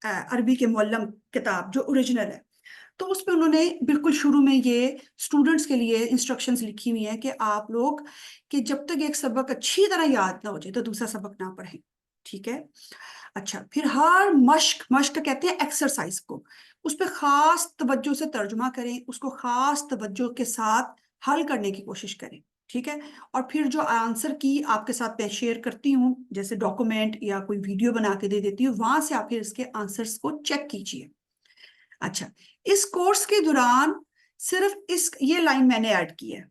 अरबी के मुअल्लम किताब जो ओरिजिनल है, तो उस पे उन्होंने बिल्कुल शुरू में ये स्टूडेंट्स के लिए इंस्ट्रक्शंस लिखी हुई है कि आप लोग, कि जब तक एक सबक अच्छी तरह याद ना हो जाए तो दूसरा सबक ना पढ़ें, ठीक है? अच्छा, फिर हर मश्क, मश्क कहते हैं एक्सरसाइज को, उस पर खास तवज्जो से तर्जुमा करें, उसको खास तवज्जो के साथ हल करने की कोशिश करें, ठीक है? और फिर जो आंसर की आपके साथ मैं शेयर करती हूँ, जैसे डॉक्यूमेंट या कोई वीडियो बना के दे देती हूँ, वहां से आप फिर इसके आंसर्स को चेक कीजिए। अच्छा, इस कोर्स के दौरान सिर्फ इस ये लाइन मैंने ऐड की है।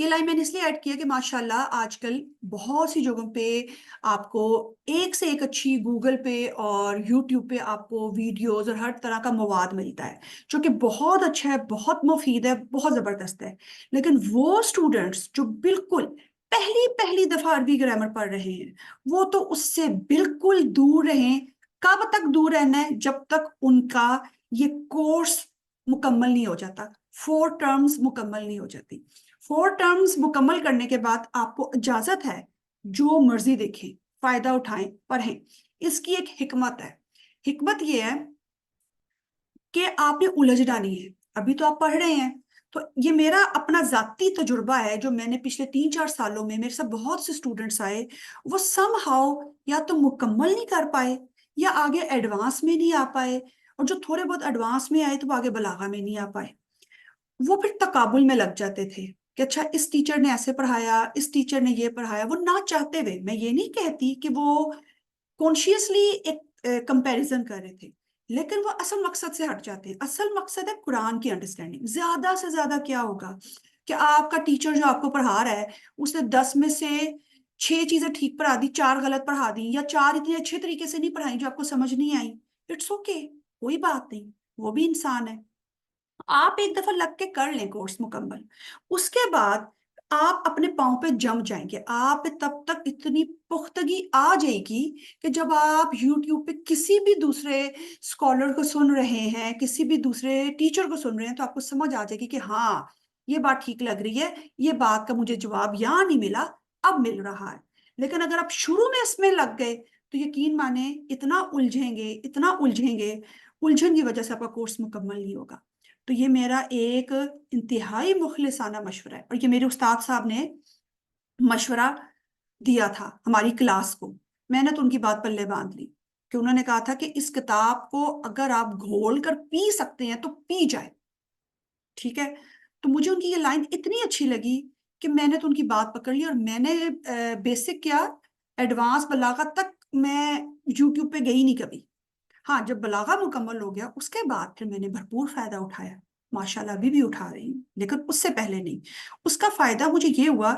ये लाइन मैंने इसलिए ऐड किया कि माशाल्लाह आजकल बहुत सी जगहों पे आपको एक से एक अच्छी गूगल पे और यूट्यूब पे आपको वीडियोस और हर तरह का मवाद मिलता है, जो कि बहुत अच्छा है, बहुत मुफीद है, बहुत ज़बरदस्त है। लेकिन वो स्टूडेंट्स जो बिल्कुल पहली पहली दफ़ा अरबी ग्रामर पढ़ रहे हैं, वो तो उससे बिल्कुल दूर रहें। कब तक दूर रहना है? जब तक उनका ये कोर्स मुकम्मल नहीं हो जाता, 4 टर्म्स मुकम्मल नहीं हो जाती। 4 टर्म्स मुकम्मल करने के बाद आपको इजाजत है जो मर्जी देखें, फायदा उठाएं, पढ़ें। इसकी एक हिकमत है। हिकमत यह है कि आपने उलझना नहीं है। अभी तो आप पढ़ रहे हैं। तो ये मेरा अपना जाती तजुर्बा है, जो मैंने पिछले 3-4 सालों में, मेरे साथ बहुत से स्टूडेंट्स आए, वो सम हाउ या तो मुकम्मल नहीं कर पाए या आगे एडवांस में नहीं आ पाए, और जो थोड़े बहुत एडवांस में आए तो वो आगे बलागा में नहीं आ पाए। वो फिर तकाबुल में लग जाते थे कि अच्छा इस टीचर ने ऐसे पढ़ाया, इस टीचर ने ये पढ़ाया, वो ना चाहते हुए। मैं ये नहीं कहती कि वो कॉन्शियसली एक कंपैरिजन कर रहे थे, लेकिन वो असल मकसद से हट जाते हैं। असल मकसद है कुरान की अंडरस्टैंडिंग। ज्यादा से ज्यादा क्या होगा कि आपका टीचर जो आपको पढ़ा रहा है, उसने 10 में से 6 चीजें ठीक पढ़ा दी, 4 गलत पढ़ा दी, या 4 इतने अच्छे तरीके से नहीं पढ़ाई जो आपको समझ नहीं आई। इट्स ओके, कोई बात नहीं, वो भी इंसान है। आप एक दफा लग के कर लें कोर्स मुकम्मल, उसके बाद आप अपने पाँव पे जम जाएंगे। आप पे तब तक इतनी पुख्तगी आ जाएगी कि जब आप यूट्यूब पे किसी भी दूसरे स्कॉलर को सुन रहे हैं, किसी भी दूसरे टीचर को सुन रहे हैं, तो आपको समझ आ जाएगी कि हाँ, ये बात ठीक लग रही है, ये बात का मुझे जवाब यहाँ नहीं मिला, अब मिल रहा है। लेकिन अगर आप शुरू में इसमें लग गए तो यकीन माने इतना उलझेंगे, इतना उलझेंगे, उलझन की वजह से आपका कोर्स मुकम्मल नहीं होगा। तो ये मेरा एक इंतहाई मुखलिसाना मशवरा है, और ये मेरे उस्ताद साहब ने मशवरा दिया था हमारी क्लास को। मैंने तो उनकी बात पल्ले बांध ली कि उन्होंने कहा था कि इस किताब को अगर आप घोल कर पी सकते हैं तो पी जाए। ठीक है। तो मुझे उनकी ये लाइन इतनी अच्छी लगी कि मैंने तो उनकी बात पकड़ ली, और मैंने बेसिक क्या, एडवांस बलागत तक मैं यूट्यूब पे गई नहीं कभी। हाँ, जब बलागा मुकम्मल हो गया उसके बाद फिर मैंने भरपूर फायदा उठाया। माशाल्लाह अभी भी उठा रही हूँ, लेकिन उससे पहले नहीं। उसका फायदा मुझे ये हुआ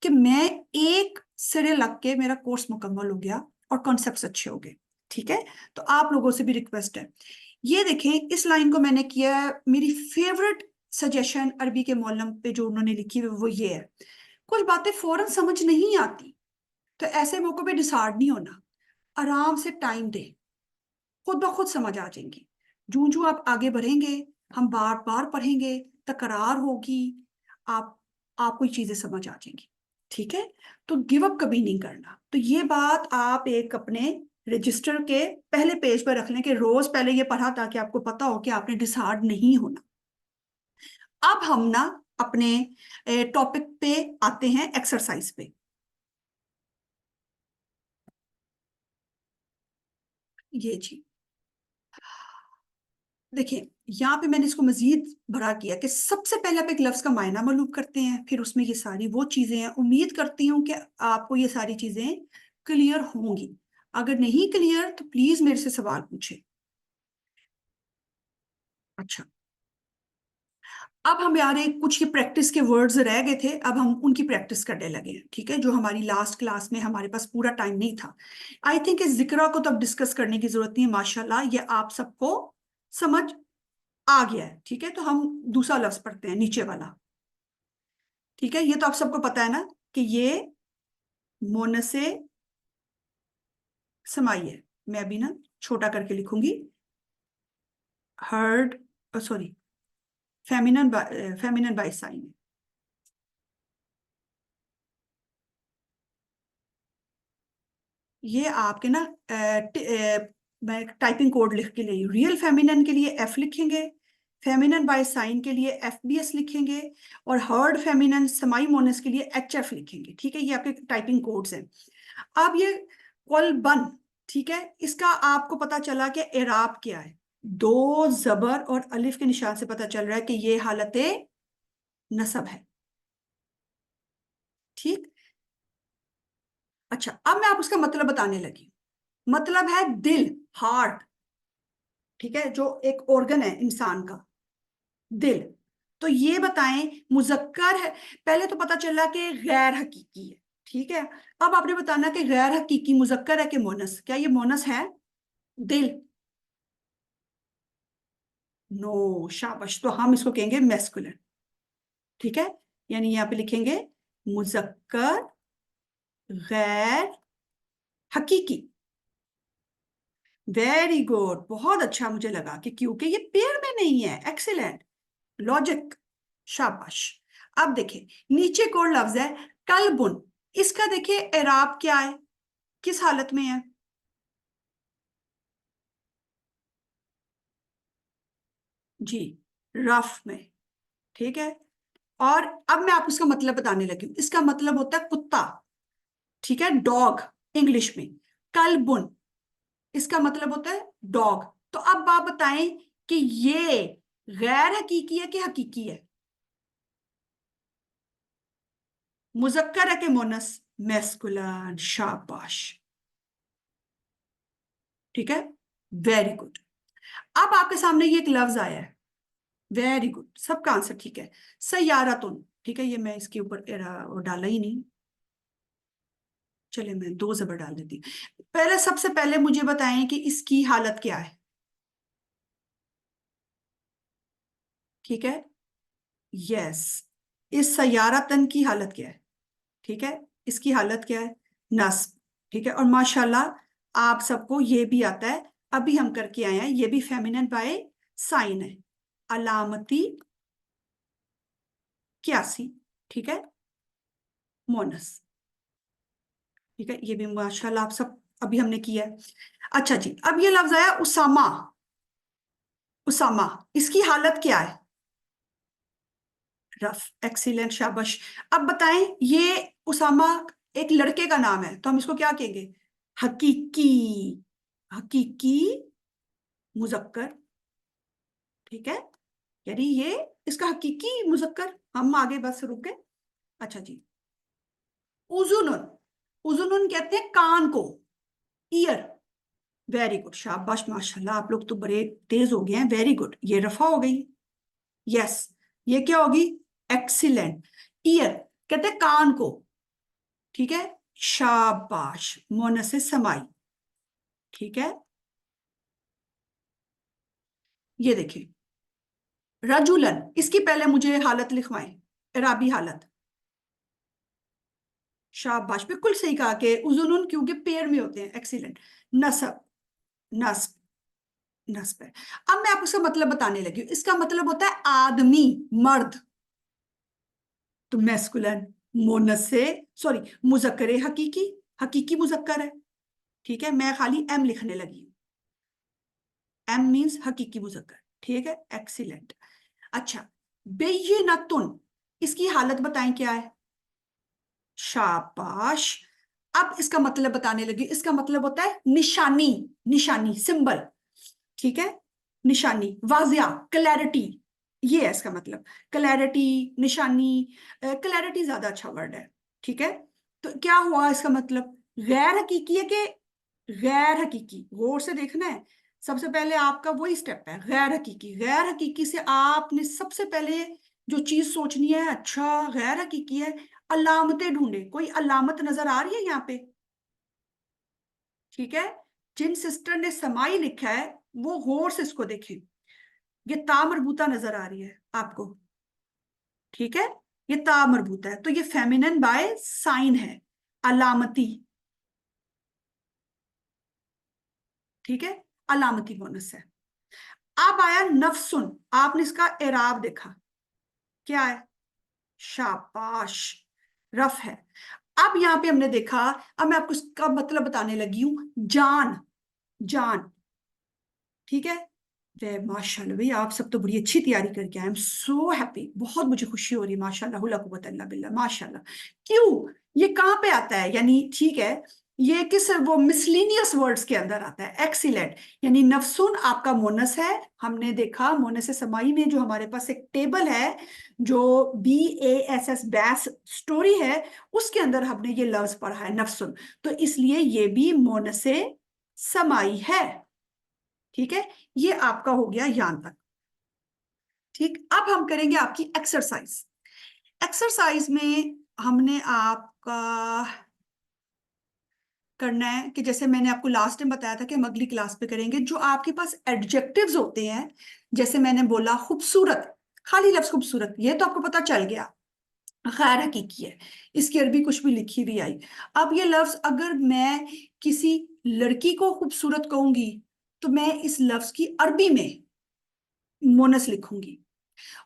कि मैं एक सिरे लग के मेरा कोर्स मुकम्मल हो गया और कॉन्सेप्ट्स अच्छे हो गए। ठीक है। तो आप लोगों से भी रिक्वेस्ट है, ये देखें, इस लाइन को मैंने किया है मेरी फेवरेट सजेशन अरबी के मौलम पे, जो उन्होंने लिखी है वो ये है। कुछ बातें फौरन समझ नहीं आती, तो ऐसे मौकों पे डिसार्ड नहीं होना, आराम से टाइम दे, खुद ब खुद समझ आ जाएंगी। जूं जूं आप आगे बढ़ेंगे, हम बार बार पढ़ेंगे, तकरार होगी, आप आपको ये चीजें समझ आ जाएंगी। ठीक है। तो गिव अप कभी नहीं करना। तो ये बात आप एक अपने रजिस्टर के पहले पेज पर रख लें कि रोज पहले ये पढ़ा, ताकि आपको पता हो कि आपने डिसहार्ड नहीं होना। अब हम ना अपने टॉपिक पे आते हैं, एक्सरसाइज पे। ये जी, देखिए, यहाँ पे मैंने इसको मजीद बड़ा किया कि सबसे पहले आप एक लफ्ज का मायना मालूम करते हैं, फिर उसमें ये सारी वो चीजें हैं। उम्मीद करती हूँ कि आपको ये सारी चीजें क्लियर होंगी। अगर नहीं क्लियर तो प्लीज मेरे से सवाल पूछे। अच्छा, अब हमारे कुछ ये प्रैक्टिस के वर्ड्स रह गए थे, अब हम उनकी प्रैक्टिस करने लगे हैं। ठीक है, जो हमारी लास्ट क्लास में हमारे पास पूरा टाइम नहीं था। आई थिंक इस जिक्रा को तो अब डिस्कस करने की जरूरत नहीं है, माशाल्लाह ये आप सबको समझ आ गया है। ठीक है, तो हम दूसरा लफ्ज पढ़ते हैं, नीचे वाला। ठीक है, ये तो आप सबको पता है ना कि ये मोनसे समाई है। मैं अभी ना छोटा करके लिखूंगी, heard, sorry, feminine, feminine by sine. ये आपके ना मैं टाइपिंग कोड लिख के ली। रियल फेमिनन के लिए एफ लिखेंगे, फेमिनन बाय साइन के लिए एफ बी एस लिखेंगे, और हर्ड फेमिनन समाई मोनस के लिए एच एफ लिखेंगे। ठीक है, ये आपके टाइपिंग कोड्स हैं। अब ये कल बन, ठीक है, इसका आपको पता चला कि एराब क्या है। दो जबर और अलिफ के निशान से पता चल रहा है कि ये हालत नसब है। ठीक। अच्छा, अब मैं आप उसका मतलब बताने लगी। मतलब है दिल, हार्ट। ठीक है, जो एक ऑर्गन है इंसान का, दिल। तो ये बताएं, मुजक्कर है। पहले तो पता चला कि गैर हकीकी है। ठीक है। अब आपने बताना कि गैर हकीकी मुजक्कर है कि मोनस। क्या ये मोनस है, दिल? नो, शाबाश। तो हम इसको कहेंगे मैस्कुलिन। ठीक है, यानी यहाँ पे लिखेंगे मुजक्कर गैर हकीकी। वेरी गुड, बहुत अच्छा। मुझे लगा कि क्योंकि ये पेड़ में नहीं है। एक्सीलेंट लॉजिक, शाबाश। अब देखिए, नीचे कोड लफ्ज है कलबुन। इसका देखिए एराब क्या है, किस हालत में है? जी, रफ में, ठीक है। और अब मैं आपको इसका मतलब बताने लगी हूँ। इसका मतलब होता है कुत्ता, ठीक है, डॉग इंग्लिश में। कलबुन, इसका मतलब होता है डॉग। तो अब आप बताएं कि ये गैर हकीकी है कि हकीकी है? मुजक्कर है कि मोनस? मैस्कुलिन, शाबाश, ठीक है, वेरी गुड। अब आपके सामने ये एक लफ्ज आया है, वेरी गुड, सबका आंसर ठीक है। सयारातुन, ठीक है, ये मैं इसके ऊपर वो डाला ही नहीं, चले मैं दो जबर डाल देती। पहले, सबसे पहले मुझे बताएं कि इसकी हालत क्या है, ठीक है। यस, इस सयारातन की हालत क्या है, ठीक है, इसकी हालत क्या है? नस्ब, ठीक है। और माशाल्लाह आप सबको ये भी आता है, अभी हम करके आए हैं, ये भी फेमिनिन बाय साइन है, अलामती क्यासी, ठीक है, मोनस, ठीक है, ये भी माशाल्लाह आप सब अभी हमने किया है। अच्छा जी, अब ये लफ्ज आया उसामा। उसामा, इसकी हालत क्या है? रफ, एक्सीलेंट, शाबाश। अब बताएं, ये उसामा एक लड़के का नाम है, तो हम इसको क्या कहेंगे? हकीकी, हकीकी मुजक्कर, ठीक है, यानी ये इसका हकीकी मुजक्कर। हम आगे बस रुक गए। अच्छा जी, उजुनुन, उजुनुन कहते हैं कान को, ईयर। वेरी गुड, शाबाश, माशाल्लाह आप लोग तो बड़े तेज हो गए हैं, वेरी गुड। ये रफा हो गई, यस। ये क्या होगी? एक्सीलेंट। ईयर कहते हैं कान को, ठीक है, शाबाश, मोनस समाई, ठीक है। ये देखिए, रजुलन, इसकी पहले मुझे हालत लिखवाएं, इराबी हालत। शाबाश, बिल्कुल सही कहा कि उजुनुन क्योंकि पेड़ में होते हैं, एक्सीलेंट। नसब, नस्ब, नस्ब है। अब मैं आपको इसका मतलब बताने लगी हूँ। इसका मतलब होता है आदमी, मर्द। तो मैस्कुलिन, मोनस से, सॉरी, मुजक्कर हकीकी, हकीकी मुजक्कर है, ठीक है। मैं खाली एम लिखने लगी हूँ, एम मीन्स हकीकी मुजक्कर, ठीक है, एक्सीलेंट। अच्छा, बेयिनतुन, इसकी हालत बताएं क्या है? शाबाश। अब इसका मतलब बताने लगी, इसका मतलब होता है निशानी, निशानी, सिंबल, ठीक है, निशानी, वाजिया, क्लैरिटी, ये है इसका मतलब। क्लैरिटी, निशानी, क्लैरिटी ज्यादा अच्छा वर्ड है, ठीक है। तो क्या हुआ इसका मतलब? गैर हकीकी है कि गैर हकीकी? गौर से देखना है। सबसे पहले आपका वही स्टेप है, गैर हकीकी। गैर हकीकी से आपने सबसे पहले जो चीज सोचनी है, अच्छा गैर हकीकी है, अलामतें ढूंढे। कोई अलामत नजर आ रही है यहाँ पे? ठीक है, जिन सिस्टर ने समाई लिखा है वो गौर से इसको देखें। ये ता मरबूता नजर आ रही है आपको, ठीक है, ये ता मरबूता है, तो ये फेमिनिन बाय साइन है, अलामती, ठीक है, अलामती बोनस है। अब आया नफसुन, आपने इसका एराब देखा, क्या है? शाबाश, रफ है। अब यहां पे हमने देखा, अब मैं आपको इसका मतलब बताने लगी हूं, जान, जान, ठीक है। वे माशाल्लाह भाई, आप सब तो बड़ी अच्छी तैयारी करके आए, आई एम सो हैप्पी, बहुत मुझे खुशी हो रही है, माशाल्लाह ला कुव्वत इल्ला बिल्लाह, माशाल्लाह। क्यों, ये कहाँ पे आता है यानी, ठीक है, ये किस वो मिसलिनियस वर्ड्स के अंदर आता है, एक्सीलेंट। यानी नफसुन आपका मोनस है, हमने देखा मोनस समाई में जो हमारे पास एक टेबल है, जो BASS बैस स्टोरी है, उसके अंदर हमने ये लफ्ज पढ़ा है नफसुन, तो इसलिए ये भी मोनस समाई है, ठीक है। ये आपका हो गया यहां तक, ठीक। अब हम करेंगे आपकी एक्सरसाइज। एक्सरसाइज में हमने आपका करना है कि जैसे मैंने आपको लास्ट टाइम बताया था कि हम अगली क्लास पे करेंगे, जो आपके पास एडजेक्टिव्स होते हैं, जैसे मैंने बोला खूबसूरत, खाली लफ्ज खूबसूरत, ये तो आपको पता चल गया, गैर हकीकी है, इसकी अरबी कुछ भी लिखी भी आई। अब ये लफ्ज अगर मैं किसी लड़की को खूबसूरत कहूंगी, तो मैं इस लफ्ज की अरबी में मोनस लिखूंगी।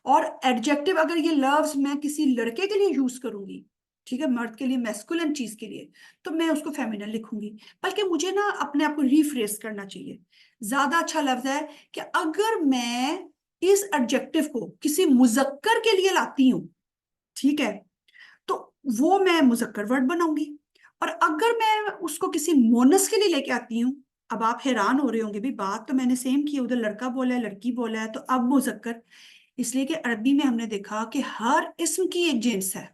और एडजेक्टिव अगर ये लफ्ज मैं किसी लड़के के लिए यूज करूंगी, ठीक है, मर्द के लिए, मैस्कुलिन चीज के लिए, तो मैं उसको फेमिनिन लिखूंगी। बल्कि मुझे ना अपने आप को रीफ्रेस करना चाहिए, ज्यादा अच्छा लफ्ज है कि अगर मैं इस एडजेक्टिव को किसी मुजक्कर के लिए लाती हूं, ठीक है, तो वो मैं मुजक्कर वर्ड बनाऊंगी। और अगर मैं उसको किसी मोनस के लिए लेके आती हूँ, अब आप हैरान हो रहे होंगे, भी बात तो मैंने सेम की, उधर लड़का बोला है लड़की बोला है, तो अब मुजक्कर, इसलिए कि अरबी में हमने देखा कि हर इस्म की एक जिन्स है,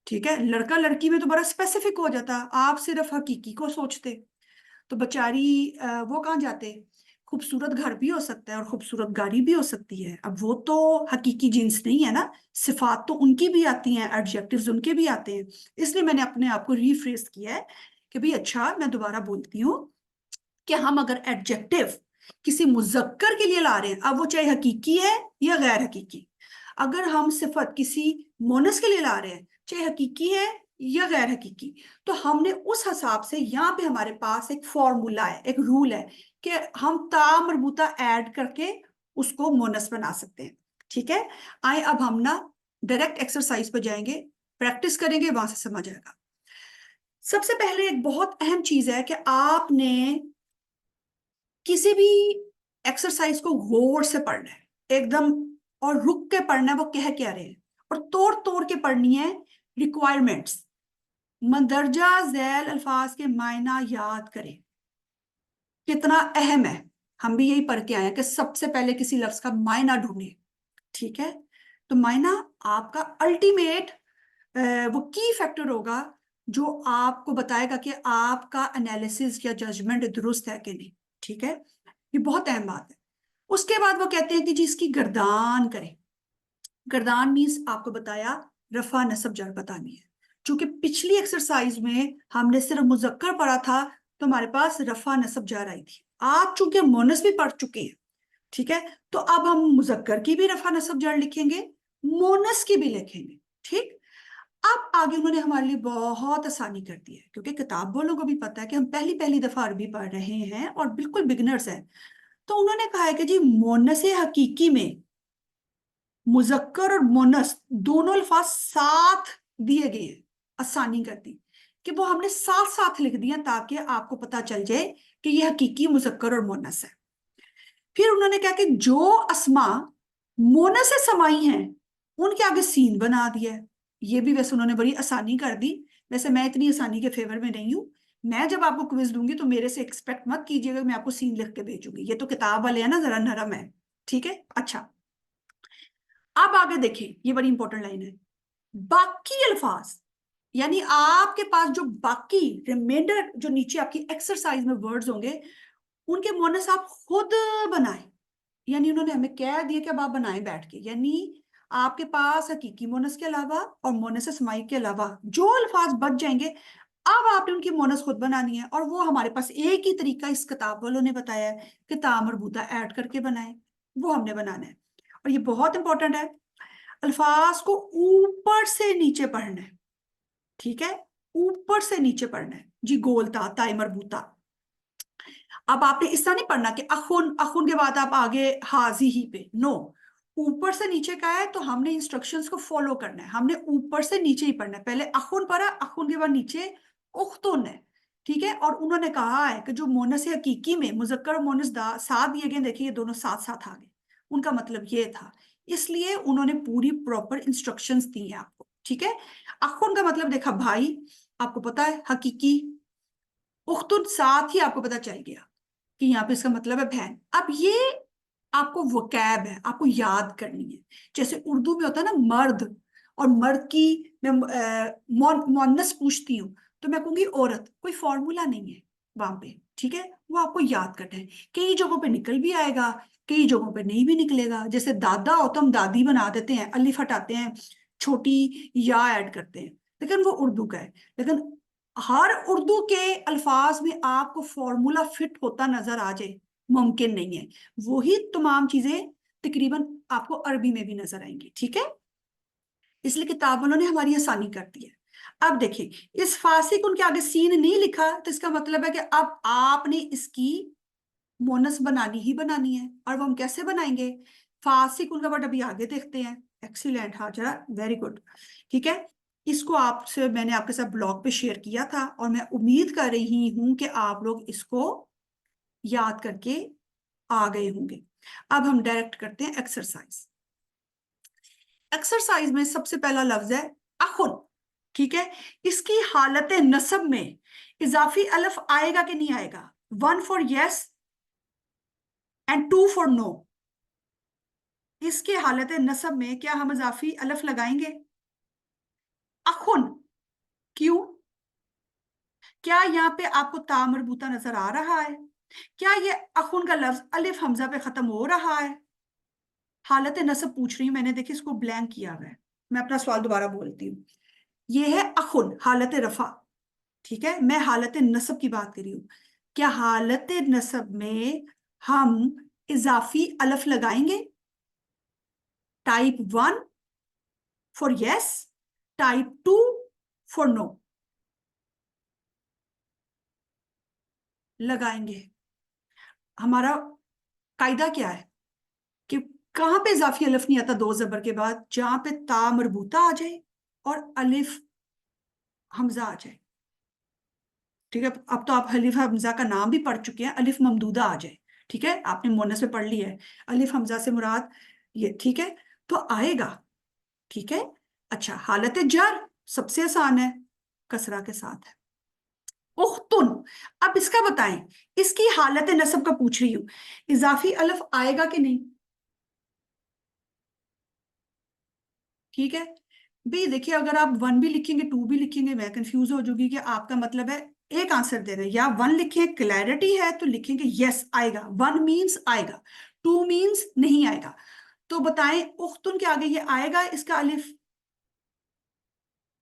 ठीक है। लड़का लड़की में तो बड़ा स्पेसिफिक हो जाता, आप सिर्फ हकीकी को सोचते, तो बेचारी वो कहाँ जाते। खूबसूरत घर भी हो सकता है और खूबसूरत गाड़ी भी हो सकती है, अब वो तो हकीकी जिन्स नहीं है ना, सिफात तो उनकी भी आती हैं, एडजेक्टिव्स उनके भी आते हैं। इसलिए मैंने अपने आप को रीफ्रेज किया है कि भाई अच्छा, मैं दोबारा बोलती हूँ कि हम अगर एडजेक्टिव किसी मुजक्कर के लिए ला रहे हैं, अब वो चाहे हकीकी है या गैर हकीकी, अगर हम सिफत किसी मोनस के लिए ला रहे हैं, चाहे हकीकी है या गैर हकीकी, तो हमने उस हिसाब से यहाँ पे हमारे पास एक फॉर्मूला है, एक रूल है कि हम ता मरबूता ऐड करके उसको मोनस बना सकते हैं, ठीक है। आए अब हम ना डायरेक्ट एक्सरसाइज पर जाएंगे, प्रैक्टिस करेंगे, वहां से समझ आएगा। सबसे पहले एक बहुत अहम चीज है कि आपने किसी भी एक्सरसाइज को गौर से पढ़ना है एकदम, और रुक के पढ़ना है वो कह क्या रहे हैं, और तोड़ तोड़ के पढ़नी है रिक्वायरमेंट्स। मंदरजा झैल अल्फाज के मायना याद करें, कितना अहम है। हम भी यही पढ़ के आए हैं कि सबसे पहले किसी लफ्ज का मायना ढूंढे, ठीक है। तो मायना आपका अल्टीमेट वो की फैक्टर होगा जो आपको बताएगा कि आपका एनालिसिस या जजमेंट दुरुस्त है कि नहीं, ठीक है। ये बहुत अहम बात है। उसके बाद वो कहते हैं कि जी इसकी गर्दान करें। गर्दान मीन्स आपको बताया रफा नसब जर बतानी है। चूंकि पिछली एक्सरसाइज में हमने सिर्फ मुजक्कर पढ़ा था, तो हमारे पास रफा नसब जर आई थी। आप चूंकि मोनस भी पढ़ चुके हैं, ठीक है, तो अब हम मुजक्कर की भी रफा नसब जर लिखेंगे, मोनस की भी लिखेंगे, ठीक। अब आगे उन्होंने हमारे लिए बहुत आसानी कर दी है, क्योंकि किताब वालों को भी पता है कि हम पहली पहली दफा अरबी पढ़ रहे हैं और बिल्कुल बिगनर्स हैं। तो उन्होंने कहा है कि जी मोनस हकीकी में मुजक्कर और मोनस दोनों अल्फाज साथ दिए गए हैं, आसानी कर दी कि वो हमने साथ साथ लिख दिया ताकि आपको पता चल जाए कि ये हकीकी मुजक्कर और मोनस है। फिर उन्होंने कहा कि जो अस्मा मोनस से समाई हैं उनके आगे सीन बना दिया है। ये भी वैसे उन्होंने बड़ी आसानी कर दी, वैसे मैं इतनी आसानी के फेवर में नहीं हूं। मैं जब आपको क्विज दूंगी तो मेरे से एक्सपेक्ट मत कीजिएगा मैं आपको सीन लिख के भेजूंगी, ये तो किताब वाले हैं ना, जरा नरम है, ठीक है। अच्छा, अब आगे देखें, ये बड़ी इंपॉर्टेंट लाइन है। बाकी अल्फाज, यानी आपके पास जो बाकी रिमाइंडर जो नीचे आपकी एक्सरसाइज में वर्ड्स होंगे, उनके मोनस आप खुद बनाएं। यानी उन्होंने हमें कह दिया कि अब आप बनाएं बैठ के, यानी आपके पास हकीकी मोनस के अलावा और मोनस समाई के अलावा जो अल्फाज बच जाएंगे, अब आपने उनकी मोनस खुद बनानी है। और वो हमारे पास एक ही तरीका इस किताब वालों ने बताया है कि ता मरबूता ऐड करके बनाए, वो हमने बनाना है। और ये बहुत इंपॉर्टेंट है, अल्फाज को ऊपर से नीचे पढ़ना है, ठीक है, ऊपर से नीचे पढ़ना है जी। गोलता ताई मरबूता, अब आपने इस तरह नहीं पढ़ना कि अखुन अखुन के बाद आप आगे हाजी ही पे, नो, ऊपर से नीचे का है तो हमने इंस्ट्रक्शंस को फॉलो करना है, हमने ऊपर से नीचे ही पढ़ना है। पहले अखुन पढ़ा, अखुन के बाद नीचे उख्तुन है, ठीक है। और उन्होंने कहा है कि जो मोनस हकीकी में मुजक्कर और मोनस साथ दिए गए, देखिए ये दोनों साथ साथ आ गए, उनका मतलब ये था, इसलिए उन्होंने पूरी प्रॉपर इंस्ट्रक्शंस दी है आपको, ठीक है। अखुन का मतलब देखा भाई, आपको पता है, हकीकी, उख्तुन साथ ही आपको पता चल गया कि यहाँ पे इसका मतलब है बहन। अब ये आपको वोकैब है, आपको याद करनी है। जैसे उर्दू में होता है ना मर्द, और मर्द की मैं मोनस पूछती हूँ तो मैं कहूंगी औरत, कोई फॉर्मूला नहीं है वहां पे, ठीक है। वो आपको याद करना है, कई जगहों पे निकल भी आएगा, कई जगहों पे नहीं भी निकलेगा। जैसे दादा हो तो हम दादी बना देते हैं, अलिफ हटाते हैं, छोटी या ऐड करते हैं, लेकिन वो उर्दू का है। लेकिन हर उर्दू के अल्फाज में आपको फॉर्मूला फिट होता नजर आ जाए, मुमकिन नहीं है। वही तमाम चीजें तकरीबन आपको अरबी में भी नजर आएंगी, ठीक है। इसलिए किताब वालों ने हमारी आसानी कर दी है। अब देखिए, इस फासी को उनके आगे सीन नहीं लिखा, तो इसका मतलब है कि अब आपने इसकी मोनस बनानी ही बनानी है। और वो हम कैसे बनाएंगे, फासी को उनका बट अभी आगे देखते हैं। एक्सीलेंट, हाँ जरा, वेरी गुड, ठीक है। इसको आपसे मैंने आपके साथ ब्लॉग पे शेयर किया था, और मैं उम्मीद कर रही हूं कि आप लोग इसको याद करके आ गए होंगे। अब हम डायरेक्ट करते हैं एक्सरसाइज। एक्सरसाइज में सबसे पहला लफ्ज है अखुन। ठीक है, इसकी हालत नसब में इजाफी अलफ आएगा कि नहीं आएगा? 1 for yes and 2 for no. इसके हालत नसब में क्या हम इजाफी अलफ लगाएंगे? अखुन। क्यों? क्या यहाँ पे आपको ता मरबूता नजर आ रहा है? क्या ये अखुन का लफ्ज अलिफ हमजा पे खत्म हो रहा है? हालत नसब पूछ रही हूँ मैंने, देखिए इसको ब्लैंक किया हुआ है। मैं अपना सवाल दोबारा बोलती हूँ। ये है अखुन, हालत रफा। ठीक है, मैं हालत नसब की बात कर रही हूँ। क्या हालत नसब में हम इजाफी अलफ लगाएंगे? Type 1 for yes, type 2 for no. लगाएंगे। हमारा कायदा क्या है कि कहां पे इजाफी अलफ नहीं आता दो जबर के बाद? जहां पे ता मरबूता आ जाए और अलिफ हमजा आ जाए। ठीक है, अब तो आप अलिफ हमजा का नाम भी पढ़ चुके हैं, अलिफ ममदूदा आ जाए। ठीक है, आपने मोनस में पढ़ लिया है अलिफ हमजा से मुराद ये। ठीक है, तो आएगा। ठीक है। अच्छा, हालत जर सबसे आसान है, कसरा के साथ है उख्तुन। अब इसका बताएं, इसकी हालत नसब का पूछ रही हूं, इजाफी अलफ आएगा कि नहीं? ठीक है भाई, देखिए अगर आप 1 भी लिखेंगे 2 भी लिखेंगे मैं कंफ्यूज हो जाऊंगी कि आपका मतलब है एक आंसर दे रहे हैं। या 1 लिखें क्लैरिटी है तो लिखेंगे यस आएगा, 1 मींस आएगा, 2 मींस नहीं आएगा। तो बताएं उख्तुन के आगे ये आएगा इसका अलिफ?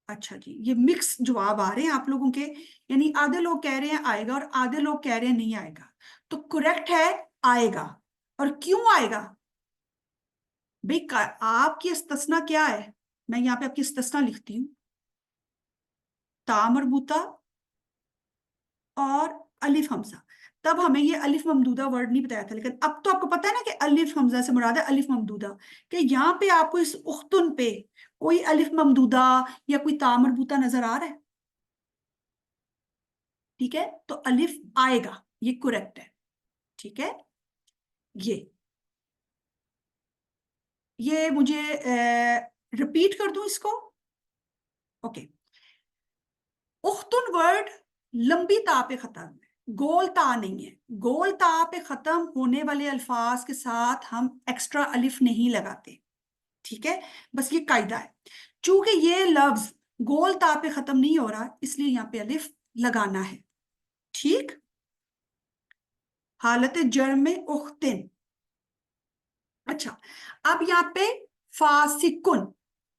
अच्छा जी, ये मिक्स जवाब आ रहे हैं आप लोगों के, यानी आधे लोग कह रहे हैं आएगा और आधे लोग कह रहे हैं नहीं आएगा। तो करेक्ट है आएगा। और क्यों आएगा भाई? आपकी इस्तिस्ना क्या है? मैं यहाँ पे आपकी इस्तिस्ना लिखती हूँ, ता मरबूता और अलिफ हमजा। तब हमें ये अलिफ ममदूदा वर्ड नहीं बताया था, लेकिन अब तो आपको पता है ना कि अलिफ हमजा से मुराद है अलिफ ममदूदा। कि यहाँ पे आपको इस उख्तुन पे कोई अलिफ ममदूदा या कोई ता मरबूता नजर आ रहा है? ठीक है, तो अलिफ आएगा, ये करेक्ट है। ठीक है, ये ये मुझे रिपीट कर दूं इसको? ओके। उख्तुन वर्ड लंबी ता पे खत्म है, गोल ता नहीं है। गोल ता पे खत्म होने वाले अल्फाज के साथ हम एक्स्ट्रा अलिफ नहीं लगाते। ठीक है, बस ये कायदा है। चूंकि ये लफ्ज गोल ता पे खत्म नहीं हो रहा, इसलिए यहाँ पे अलिफ लगाना है। ठीक। हालत जर में उख्तिन। अच्छा, अब यहाँ पे फासिकुन।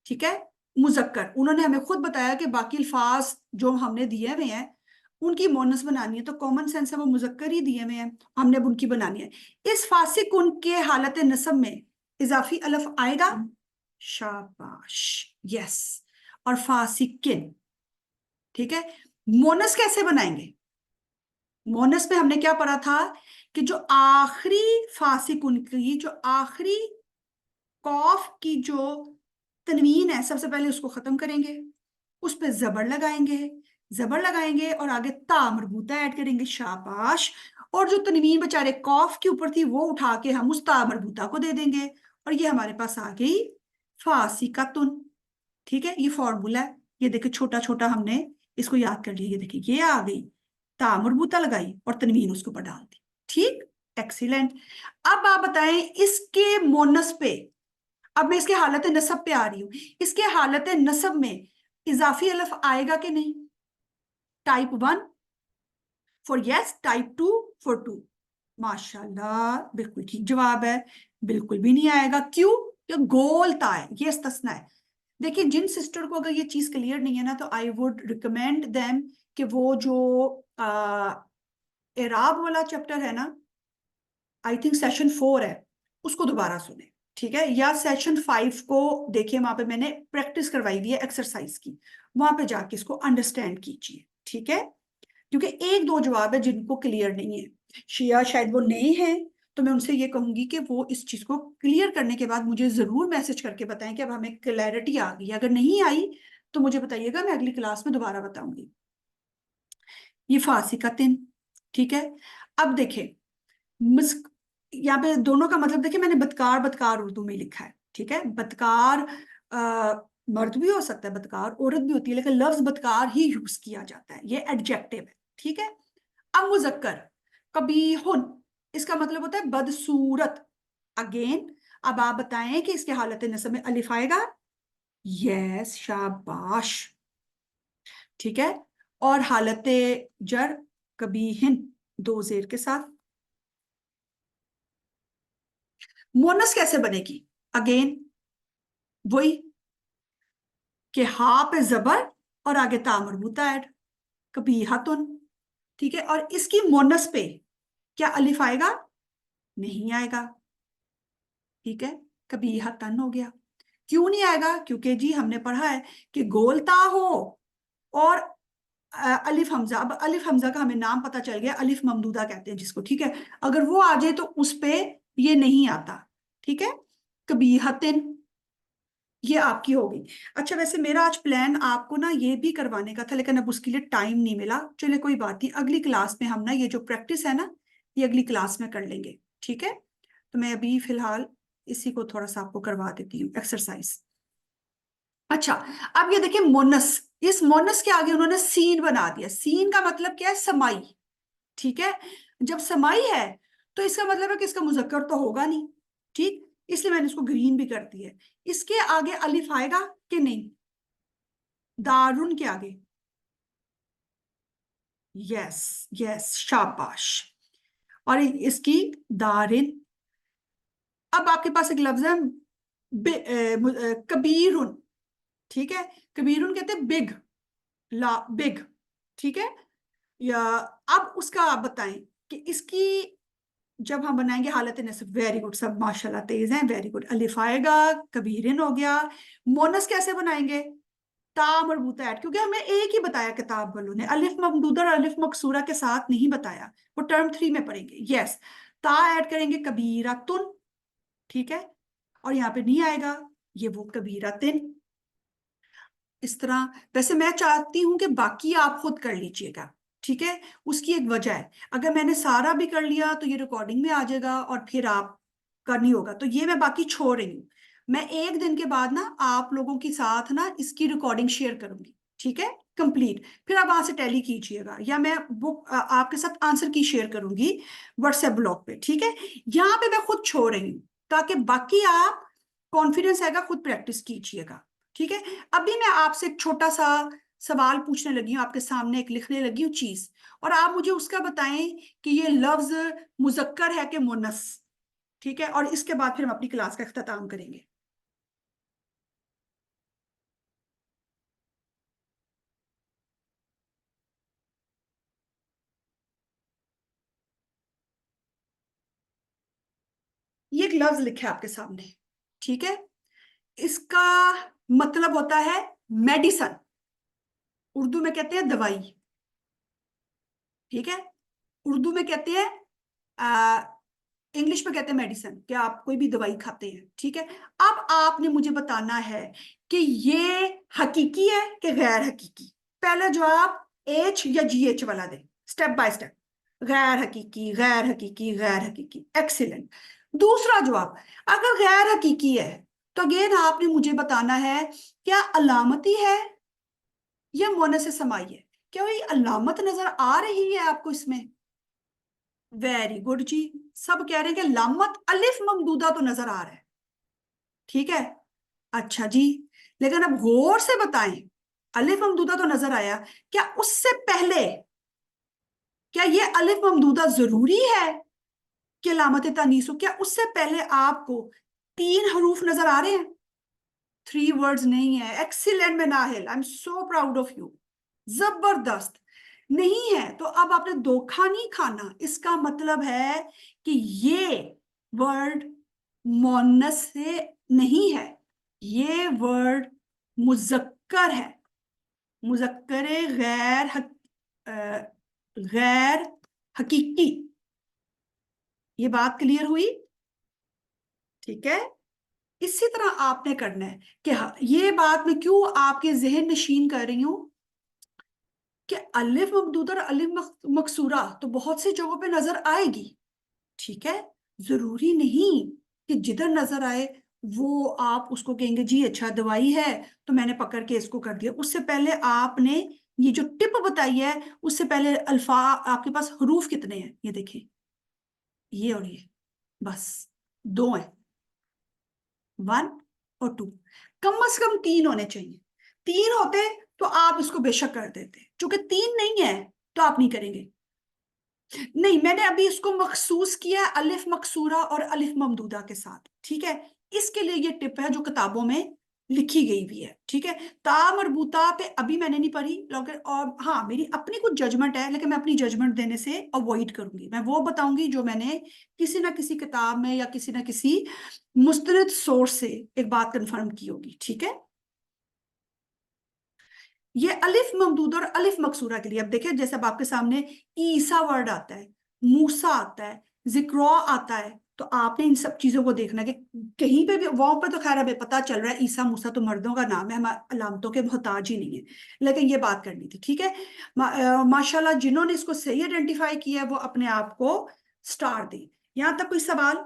ठीक है, मुजक्कर। उन्होंने हमें खुद बताया कि बाकी अल्फाज जो हमने दिए हुए हैं उनकी मोनस बनानी है, तो कॉमन सेंस है वो मुजक्कर ही दिए हुए हैं, हमने अब उनकी बनानी है। इस फासिकुन के हालत नसब में इजाफी अलफ आएगा? शाबाश, यस। और फासिकिन। ठीक है, मोनस कैसे बनाएंगे? मोनस में हमने क्या पढ़ा था कि जो आखिरी फासिकुन की जो आखिरी कॉफ की जो तनवीन है, सबसे पहले उसको खत्म करेंगे, उस पर जबर लगाएंगे, जबर लगाएंगे और आगे ता मरबूता ऐड करेंगे। शाबाश। और जो तनवीन बेचारे कॉफ के ऊपर थी वो उठा के हम उस ता मरबूता को दे देंगे, और ये हमारे पास आ गई फासी का तुन। ठीक है, ये फॉर्मूला है। ये देखिए छोटा छोटा हमने इसको याद कर लिया। ये देखिए ये आ गई, ता मरबूता लगाई और तनवीन उसके ऊपर डाल दी। ठीक, एक्सीलेंट। अब आप बताएं इसके मोनस पे। अब मैं इसके हालत नसब पे आ रही हूँ। इसके हालत नसब में इजाफी अलफ आएगा कि नहीं? Type 1 for yes, type 2 for two. माशाल्लाह, बिल्कुल ठीक जवाब है। बिल्कुल भी नहीं आएगा। क्यों? क्योंकि गोलता है, ये इस्तिस्ना है। देखिए जिन सिस्टर को अगर ये चीज क्लियर नहीं है ना, तो आई वुड रिकमेंड देम कि वो जो एराब वाला चैप्टर है ना, आई थिंक सेशन 4 है, उसको दोबारा सुने। ठीक है, या सेशन 5 को देखिए, वहां पे मैंने प्रैक्टिस करवाई हुई है एक्सरसाइज की, वहां पे जाके इसको अंडरस्टैंड कीजिए। ठीक है, क्योंकि एक दो जवाब है जिनको क्लियर नहीं है, शिया शायद वो नहीं है, तो मैं उनसे ये कहूंगी कि वो इस चीज को क्लियर करने के बाद मुझे जरूर मैसेज करके बताएं कि अब हमें क्लैरिटी आ गई। अगर नहीं आई तो मुझे बताइएगा, मैं अगली क्लास में दोबारा बताऊंगी। ये फासी का दिन। ठीक है, अब देखें यहाँ पे दोनों का मतलब देखिए, मैंने बदकार बदकार उर्दू में लिखा है, ठीक है। बदकार मर्द भी हो सकता है, बदकार औरत भी होती है, लेकिन लफ्ज बदकार ही यूज किया जाता है, ये एडजेक्टिव है, ठीक है। अब मुजक्कर, कबीहुन, इसका मतलब होता है बदसूरत। अगेन, अब आप बताएं कि इसके हालत नस्ब में अलिफ आएगा। यस, शाबाश, ठीक है। और हालत जर, कबीहिन, दो जेर के साथ। मोनस कैसे बनेगी? अगेन वही, कि हा पे जबर और आगे ता मरबूता ऐड, कबीहतुन, ठीक है। और इसकी मोनस पे क्या अलिफ आएगा? नहीं आएगा, ठीक है। कबीहतन हो गया। क्यों नहीं आएगा? क्योंकि जी हमने पढ़ा है कि गोलता हो और अलिफ हमजा। अब अलिफ हमजा का हमें नाम पता चल गया, अलिफ ममदूदा कहते हैं जिसको, ठीक है। अगर वो आ जाए तो उस पे ये नहीं आता, ठीक है। कबीहतिन, ये आपकी हो गई। अच्छा, वैसे मेरा आज प्लान आपको ना ये भी करवाने का था, लेकिन अब उसके लिए टाइम नहीं मिला। चलिए कोई बात नहीं, अगली क्लास में हम ना ये जो प्रैक्टिस है ना, ये अगली क्लास में कर लेंगे, ठीक है। तो मैं अभी फिलहाल इसी को थोड़ा सा आपको करवा देती हूँ एक्सरसाइज। अच्छा, अब ये देखिए मोनस, इस मोनस के आगे उन्होंने सीन बना दिया। सीन का मतलब क्या है? समाई, ठीक है। जब समाई है तो इसका मतलब है कि इसका मुजक्कर तो होगा नहीं, ठीक। इसलिए मैंने इसको ग्रीन भी कर दिया है। इसके आगे अलिफ आएगा कि नहीं? दारुन के आगे, यस, यस, शाबाश। और इसकी दारिन। अब आपके पास एक लफ्ज है कबीरुन, ठीक है। कबीरुन कहते हैं बिग, ला बिग, ठीक है। या अब उसका आप बताएं कि इसकी जब हम बनाएंगे हालत नस्ब। वेरी गुड, सब माशाल्लाह तेज हैं, वेरी गुड। अलिफ आएगा, कबीरिन हो गया। मोनस कैसे बनाएंगे? ता मरबूता ऐड, क्योंकि हमें एक ही बताया किताब वालों ने, अलिफ ममदूदा और अलिफ मकसूरा के साथ नहीं बताया, वो टर्म 3 में पढ़ेंगे। यस, ता ऐड करेंगे, कबीरा तुन, ठीक है। और यहाँ पे नहीं आएगा, ये वो कबीरा तिन, इस तरह। वैसे मैं चाहती हूं कि बाकी आप खुद कर लीजिएगा, ठीक है। उसकी एक वजह है, अगर मैंने सारा भी कर लिया तो ये रिकॉर्डिंग में आ जाएगा और फिर आप करनी होगा, तो ये मैं बाकी छोड़ रही हूँ। मैं एक दिन के बाद ना आप लोगों के साथ ना इसकी रिकॉर्डिंग शेयर करूंगी, ठीक है, कंप्लीट। फिर आप वहां से टैली कीजिएगा, या मैं बुक आपके साथ आंसर की शेयर करूंगी व्हाट्सएप ब्लॉग पे, ठीक है। यहाँ पे मैं खुद छोड़ रही हूँ ताकि बाकी आप कॉन्फिडेंस आएगा, खुद प्रैक्टिस कीजिएगा, ठीक है। अभी मैं आपसे एक छोटा सा सवाल पूछने लगी हूँ, आपके सामने एक लिखने लगी हूँ चीज, और आप मुझे उसका बताएं कि ये लफ्ज मुजक्कर है कि मुन्नस, ठीक है। और इसके बाद फिर हम अपनी क्लास का इख्तिताम करेंगे। ये एक लफ्ज लिखा है आपके सामने, ठीक है। इसका मतलब होता है मेडिसन, उर्दू में कहते हैं दवाई, ठीक है। उर्दू में कहते हैं, इंग्लिश में कहते हैं मेडिसिन, कि आप कोई भी दवाई खाते हैं, ठीक है। अब आपने मुझे बताना है कि ये हकीकी है कि गैर हकीकी। पहला जवाब एच या जी एच वाला दे, स्टेप बाय स्टेप। गैर हकीकी, गैर हकीकी, गैर हकीकी, एक्सीलेंट। दूसरा जवाब, अगर गैर हकीकी है तो अगेन आपने मुझे बताना है क्या अलामती है या मोनस से समाई है। क्या कोई अलामत नजर आ रही है आपको इसमें? वेरी गुड जी, सब कह रहे हैं कि लामत अलिफ ममदूदा तो नजर आ रहा है, ठीक है। अच्छा जी, लेकिन अब गौर से बताएं, अलिफ ममदूदा तो नजर आया, क्या उससे पहले, क्या ये अलिफ ममदूदा जरूरी है कि लामत तानीस हो? क्या उससे पहले आपको तीन हरूफ नजर आ रहे हैं? थ्री वर्ड्स नहीं है। एक्सीलेंट में Nahil, I am so proud of you, जबरदस्त। नहीं है तो अब आपने धोखा नहीं खाना, इसका मतलब है कि ये वर्ड मोनस से नहीं है, ये वर्ड मुजक्कर है, मुजक्कर अ, गैर हकीकी। ये बात क्लियर हुई? ठीक है। इसी तरह आपने करना है कि ये बात मैं क्यों आपके जहन नशीन कर रही हूं कि अलिफ ममदूद और अलिफ मकसूरा तो बहुत सी जगहों पे नजर आएगी, ठीक है। जरूरी नहीं कि जिधर नजर आए वो आप उसको कहेंगे जी अच्छा दवाई है तो मैंने पकड़ के इसको कर दिया। उससे पहले आपने ये जो टिप बताई है उससे पहले अल्फा आपके पास हरूफ कितने हैं ये देखिए, ये और ये, बस दो हैं, 1 और 2। कम से कम 3 होने चाहिए। 3 होते तो आप इसको बेशक कर देते, क्योंकि 3 नहीं है तो आप नहीं करेंगे। नहीं, मैंने अभी इसको मखसूस किया है अलिफ मकसूरा और अलिफ ममदूदा के साथ, ठीक है। इसके लिए ये टिप है जो किताबों में लिखी गई भी है, ठीक है। ता मरबूता पे अभी मैंने नहीं पढ़ी लेकिन, और हाँ मेरी अपनी कुछ जजमेंट है, लेकिन मैं अपनी जजमेंट देने से अवॉइड करूंगी। मैं वो बताऊंगी जो मैंने किसी ना किसी किताब में या किसी ना किसी मुस्तनद सोर्स से एक बात कंफर्म की होगी, ठीक है। ये अलिफ ममदूद और अलिफ मकसूरा के लिए अब देखिए, जैसे अब आपके सामने ईसा वर्ड आता है, मूसा आता है, जिक्र आता है, तो आपने इन सब चीजों को देखना कि कहीं पे भी वहां पर तो खैर हमें पता चल रहा है ईसा मूसा तो मर्दों का नाम है, हम अलामतों के मोहताज ही नहीं है, लेकिन ये बात करनी थी, ठीक है। माशाल्लाह जिन्होंने इसको सही आइडेंटिफाई किया है वो अपने आप को स्टार दें। यहां तक कोई सवाल?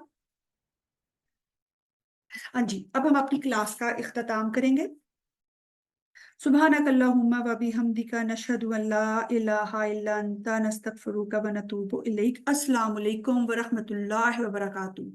हाँ जी, अब हम अपनी क्लास का इख्तिताम करेंगे। सुब्हानकल्लाहुम्मा व बिहम्दिका नशहदु अल्ला इलाहा इल्ला अंता नस्तगफिरुका व नतूबु इलैक। अस्सलामु अलैकुम व रहमतुल्लाहि व बरकातुहू।